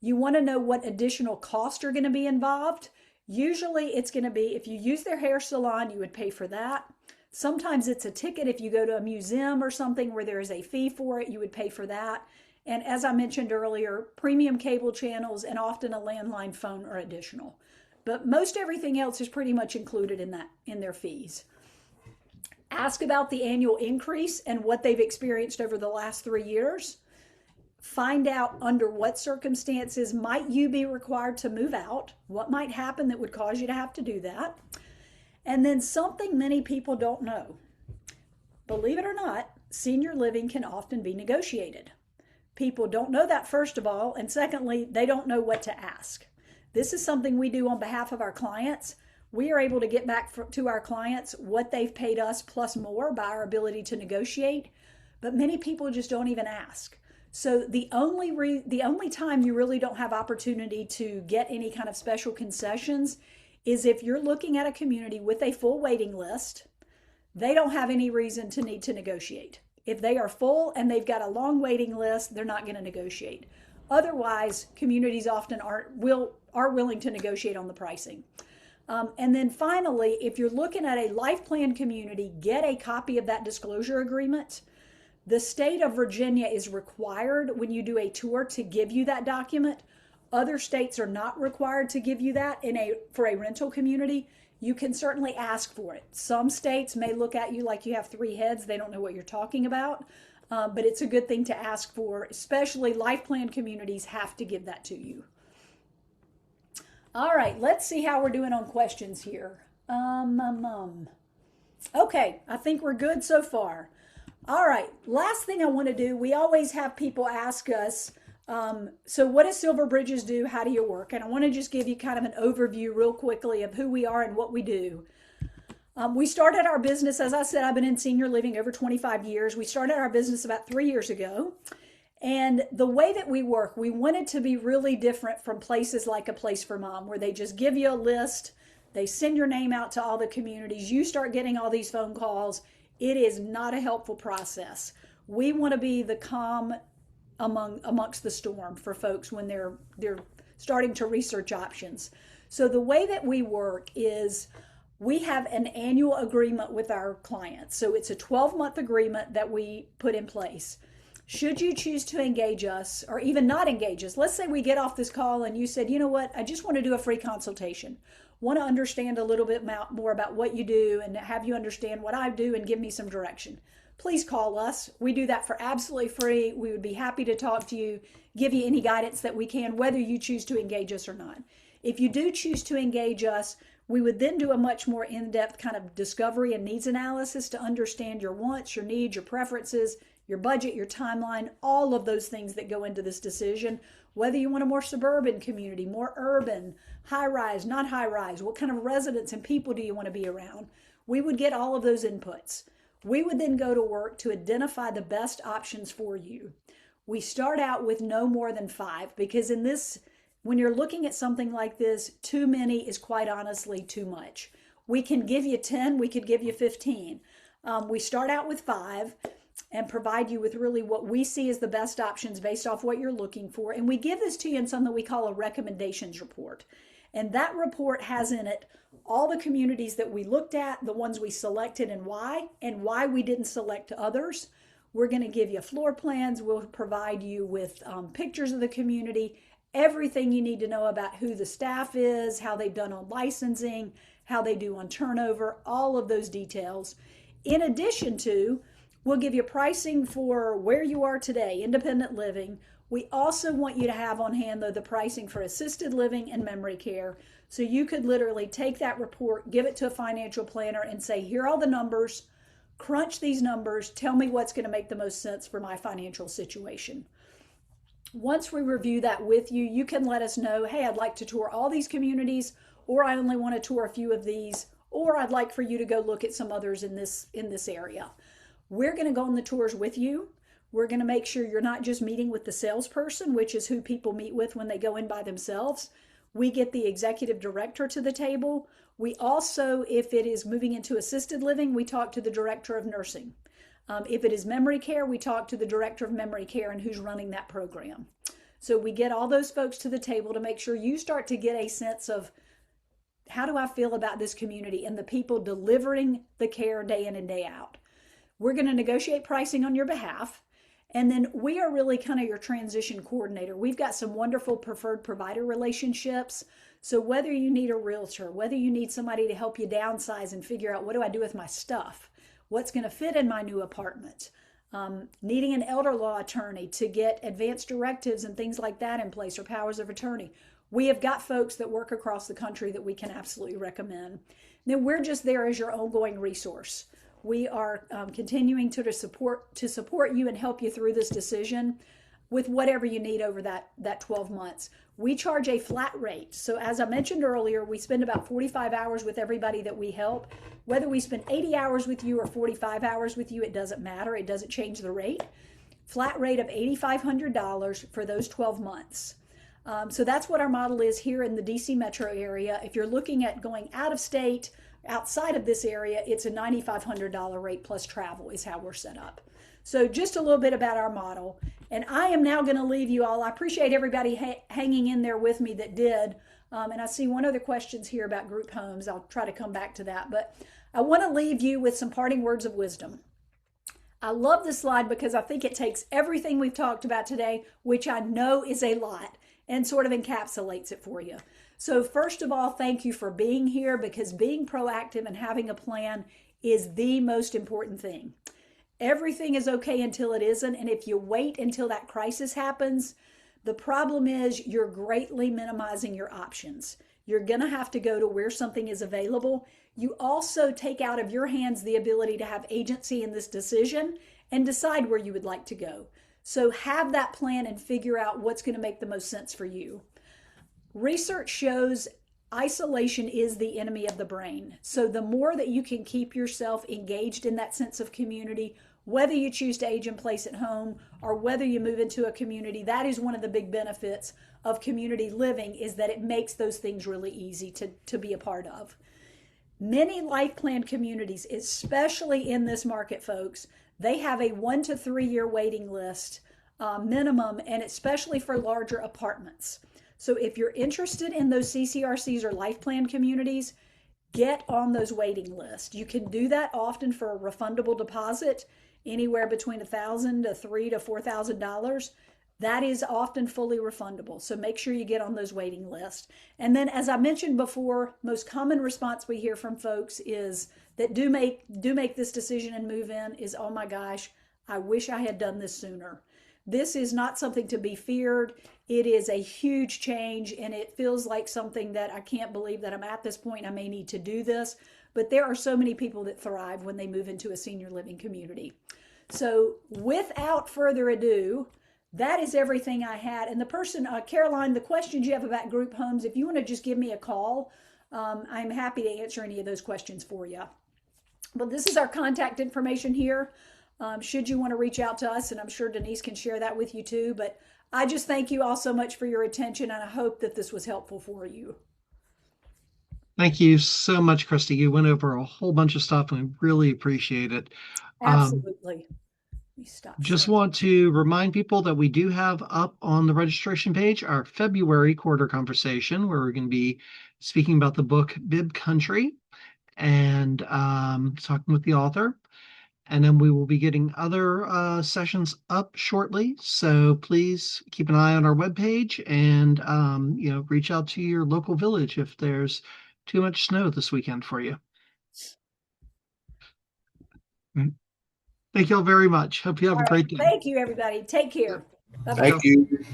You want to know what additional costs are going to be involved. Usually it's going to be, if you use their hair salon, you would pay for that. Sometimes it's a ticket. If you go to a museum or something where there is a fee for it, you would pay for that. And as I mentioned earlier, premium cable channels and often a landline phone are additional. But most everything else is pretty much included in their fees. Ask about the annual increase and what they've experienced over the last 3 years. Find out under what circumstances might you be required to move out, what might happen that would cause you to have to do that. And then something many people don't know. Believe it or not, senior living can often be negotiated. People don't know that, first of all, and secondly, they don't know what to ask. This is something we do on behalf of our clients. We are able to get back to our clients what they've paid us plus more by our ability to negotiate, but many people just don't even ask. So the only time you really don't have opportunity to get any kind of special concessions is if you're looking at a community with a full waiting list. They don't have any reason to need to negotiate. If they are full and they've got a long waiting list, they're not going to negotiate. Otherwise, communities often are willing to negotiate on the pricing. And then finally, if you're looking at a life plan community, get a copy of that disclosure agreement. The state of Virginia is required when you do a tour to give you that document. Other states are not required to give you that for a rental community. You can certainly ask for it. Some states may look at you like you have 3 heads. They don't know what you're talking about. But it's a good thing to ask for, especially life plan communities have to give that to you. All right, let's see how we're doing on questions here. Okay, I think we're good so far. All right, last thing I want to do, we always have people ask us, so what does Silver Bridges do? How do you work? And I want to just give you kind of an overview real quickly of who we are and what we do. We started our business, as I said, I've been in senior living over 25 years. We started our business about 3 years ago. And the way that we work, we wanted to be really different from places like A Place for Mom, where they just give you a list, they send your name out to all the communities, you start getting all these phone calls. It is not a helpful process. We want to be the calm amongst the storm for folks when they're starting to research options. So the way that we work is we have an annual agreement with our clients. So it's a 12-month agreement that we put in place. Should you choose to engage us or even not engage us, let's say we get off this call and you said, you know what, I just want to do a free consultation. Want to understand a little bit more about what you do and have you understand what I do and give me some direction. Please call us. We do that for absolutely free. We would be happy to talk to you, give you any guidance that we can, whether you choose to engage us or not. If you do choose to engage us, we would then do a much more in-depth kind of discovery and needs analysis to understand your wants, your needs, your preferences, your budget, your timeline, all of those things that go into this decision, whether you want a more suburban community, more urban, high rise, not high rise, what kind of residents and people do you want to be around? We would get all of those inputs. We would then go to work to identify the best options for you. We start out with no more than 5 because in this, when you're looking at something like this, too many is quite honestly too much. We can give you 10, we could give you 15. We start out with 5 and provide you with really what we see as the best options based off what you're looking for. And we give this to you in something we call a recommendations report. And that report has in it all the communities that we looked at, the ones we selected and why we didn't select others. We're going to give you floor plans. We'll provide you with pictures of the community, everything you need to know about who the staff is, how they've done on licensing, how they do on turnover, all of those details. In addition to, we'll give you pricing for where you are today, independent living. We also want you to have on hand, though, the pricing for assisted living and memory care. So you could literally take that report, give it to a financial planner and say, here are all the numbers, crunch these numbers, tell me what's going to make the most sense for my financial situation. Once we review that with you, you can let us know, hey, I'd like to tour all these communities, or I only want to tour a few of these, or I'd like for you to go look at some others in this area. We're going to go on the tours with you. We're going to make sure you're not just meeting with the salesperson, which is who people meet with when they go in by themselves. We get the executive director to the table. We also, if it is moving into assisted living, we talk to the director of nursing. If it is memory care, we talk to the director of memory care and who's running that program. So we get all those folks to the table to make sure you start to get a sense of how do I feel about this community and the people delivering the care day in and day out. We're going to negotiate pricing on your behalf. And then we are really kind of your transition coordinator. We've got some wonderful preferred provider relationships. So whether you need a realtor, whether you need somebody to help you downsize and figure out what do I do with my stuff, what's going to fit in my new apartment, needing an elder law attorney to get advanced directives and things like that in place or powers of attorney. We have got folks that work across the country that we can absolutely recommend. Then we're just there as your ongoing resource. We are continuing to support you and help you through this decision with whatever you need over that 12 months. We charge a flat rate. So as I mentioned earlier, we spend about 45 hours with everybody that we help. Whether we spend 80 hours with you or 45 hours with you, it doesn't matter. It doesn't change the rate. Flat rate of $8,500 for those 12 months. So that's what our model is here in the DC metro area. If you're looking at going out of state, outside of this area, it's a $9,500 rate plus travel is how we're set up. So just a little bit about our model. And I am now going to leave you all. I appreciate everybody hanging in there with me that did. And I see one other questions here about group homes. I'll try to come back to that. But I want to leave you with some parting words of wisdom. I love this slide because I think it takes everything we've talked about today, which I know is a lot, and sort of encapsulates it for you. So first of all, thank you for being here, because being proactive and having a plan is the most important thing. Everything is okay until it isn't. And if you wait until that crisis happens, the problem is you're greatly minimizing your options. You're going to have to go to where something is available. You also take out of your hands the ability to have agency in this decision and decide where you would like to go. So have that plan and figure out what's going to make the most sense for you. Research shows isolation is the enemy of the brain. So the more that you can keep yourself engaged in that sense of community, whether you choose to age in place at home or whether you move into a community, that is one of the big benefits of community living, is that it makes those things really easy to be a part of. Many life plan communities, especially in this market, folks, they have a 1 to 3 year waiting list minimum, and especially for larger apartments. So if you're interested in those CCRCs or life plan communities, get on those waiting lists. You can do that often for a refundable deposit, anywhere between $1,000 to $3,000 to $4,000. That is often fully refundable. So make sure you get on those waiting lists. And then, as I mentioned before, most common response we hear from folks is that do make this decision and move in is, oh my gosh, I wish I had done this sooner. This is not something to be feared. It is a huge change, and it feels like something that I can't believe that I'm at this point. I may need to do this, but there are so many people that thrive when they move into a senior living community. So without further ado, that is everything I had. And the person, Caroline, the questions you have about group homes, if you want to just give me a call, I'm happy to answer any of those questions for you. But this is our contact information here. Should you want to reach out to us, and I'm sure Denise can share that with you too. But I just thank you all so much for your attention, and I hope that this was helpful for you. Thank you so much, Kristy. You went over a whole bunch of stuff and I really appreciate it. Absolutely. Let me stop Just sharing. want to remind people that we do have up on the registration page our February quarter conversation where we're going to be speaking about the book Bib Country and talking with the author. And then we will be getting other sessions up shortly. So please keep an eye on our webpage and reach out to your local village if there's too much snow this weekend for you. Thank you all very much. Hope you have a great day. Thank you, everybody. Take care. Bye-bye. Thank you.